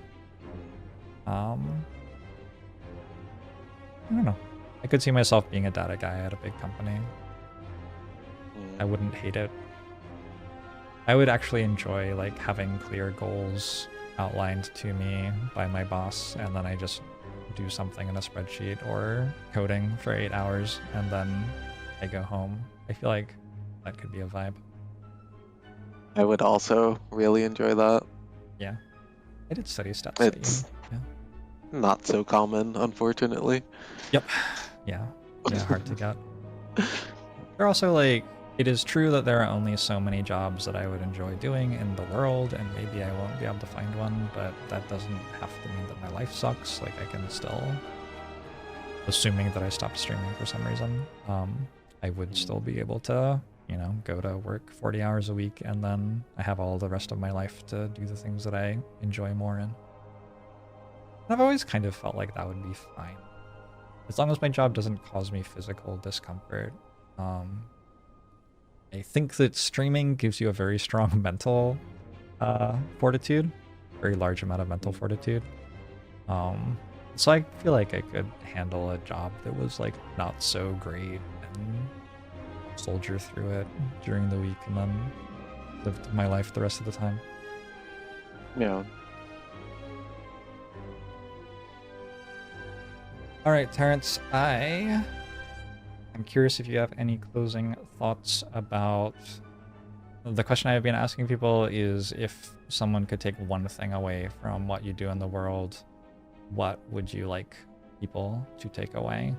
I don't know. I could see myself being a data guy at a big company. I wouldn't hate it. I would actually enjoy like having clear goals outlined to me by my boss, and then I just do something in a spreadsheet or coding for 8 hours, and then I go home. I feel like that could be a vibe. I would also really enjoy that. Yeah. I did study stats. It's not so common, unfortunately. Yep. Yeah. Yeah, hard to get. They're also like, it is true that there are only so many jobs that I would enjoy doing in the world, and maybe I won't be able to find one, but that doesn't have to mean that my life sucks. Like, I can still, assuming that I stopped streaming for some reason, I would still be able to, you know, go to work 40 hours a week, and then I have all the rest of my life to do the things that I enjoy more in. I've always kind of felt like that would be fine. As long as my job doesn't cause me physical discomfort. I think that streaming gives you a very strong mental fortitude, very large amount of mental fortitude. So I feel like I could handle a job that was like not so great and soldier through it during the week and then live my life the rest of the time. Yeah. All right, Terrence, I'm curious if you have any closing thoughts about the question I've been asking people is if someone could take one thing away from what you do in the world, what would you like people to take away?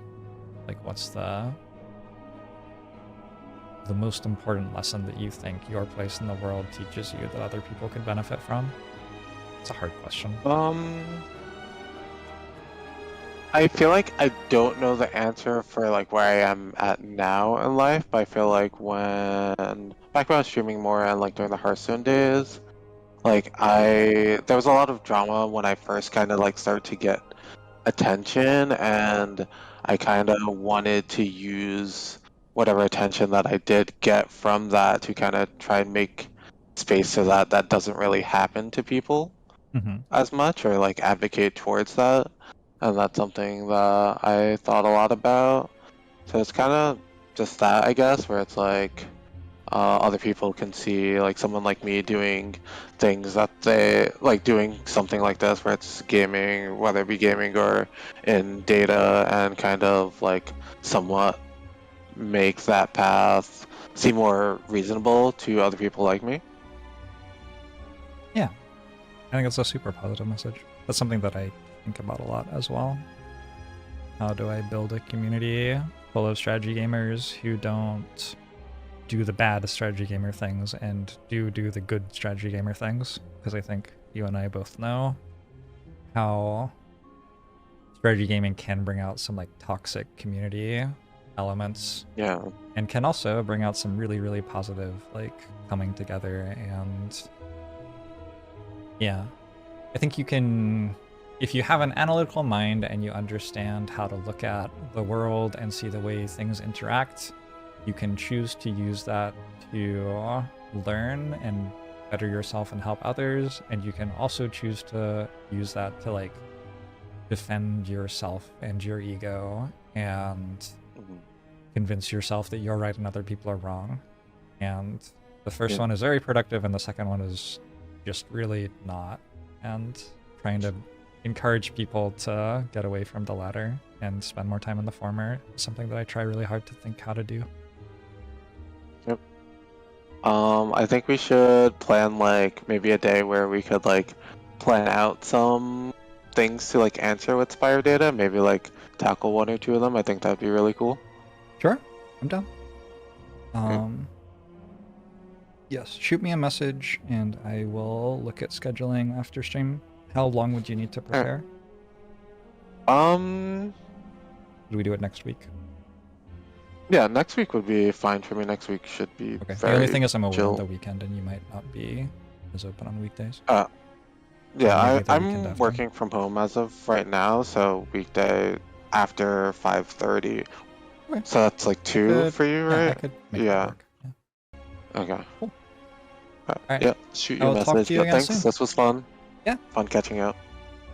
Like, what's the most important lesson that you think your place in the world teaches you that other people could benefit from? It's a hard question. I feel like I don't know the answer for like where I am at now in life, but I feel like back when I was streaming more and like during the Hearthstone days, like there was a lot of drama when I first kind of like started to get attention, and I kind of wanted to use whatever attention that I did get from that to kind of try and make space so that that doesn't really happen to people as much, or like advocate towards that. And that's something that I thought a lot about. So it's kind of just that, I guess, where it's like other people can see like someone like me doing things that they like, doing something like this where it's gaming, whether it be gaming or in data, and kind of like somewhat make that path seem more reasonable to other people like me. Yeah, I think it's a super positive message. That's something that I think about a lot as well. How do I build a community full of strategy gamers who don't do the bad strategy gamer things and do the good strategy gamer things? Because I think you and I both know how strategy gaming can bring out some like toxic community elements. Yeah. And can also bring out some really, really positive like coming together. And yeah, I think you can, if you have an analytical mind and you understand how to look at the world and see the way things interact, you can choose to use that to learn and better yourself and help others. And you can also choose to use that to like defend yourself and your ego and convince yourself that you're right and other people are wrong. And the first one is very productive, and the second one is just really not. And trying to encourage people to get away from the latter and spend more time in the former is something that I try really hard to think how to do. Yep. I think we should plan like maybe a day where we could like plan out some things to like answer with Spire data, maybe like tackle one or two of them. I think that'd be really cool. Sure, I'm down. Yes, shoot me a message and I will look at scheduling after stream. How long would you need to prepare? Do we do it next week? Yeah, next week would be fine for me. Next week should be okay. Very the only thing is I'm away chill. on the weekend and you might not be as open on weekdays. Yeah, I'm working from home as of right now, so weekday after 5:30. Okay. So that's like 2 for you, right? Yeah, I could make that work. Yeah. Okay. Cool. All right. Yeah, shoot you a Talk to message. you again Thanks, soon. this was fun. Yeah. Fun catching up.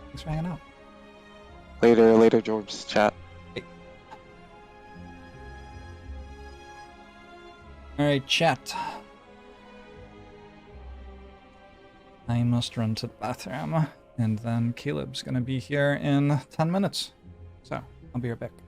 Thanks for hanging out. Later, Jorbs chat. Hey. Alright, chat. I must run to the bathroom, and then Caleb's gonna be here in 10 minutes. So, I'll be right back.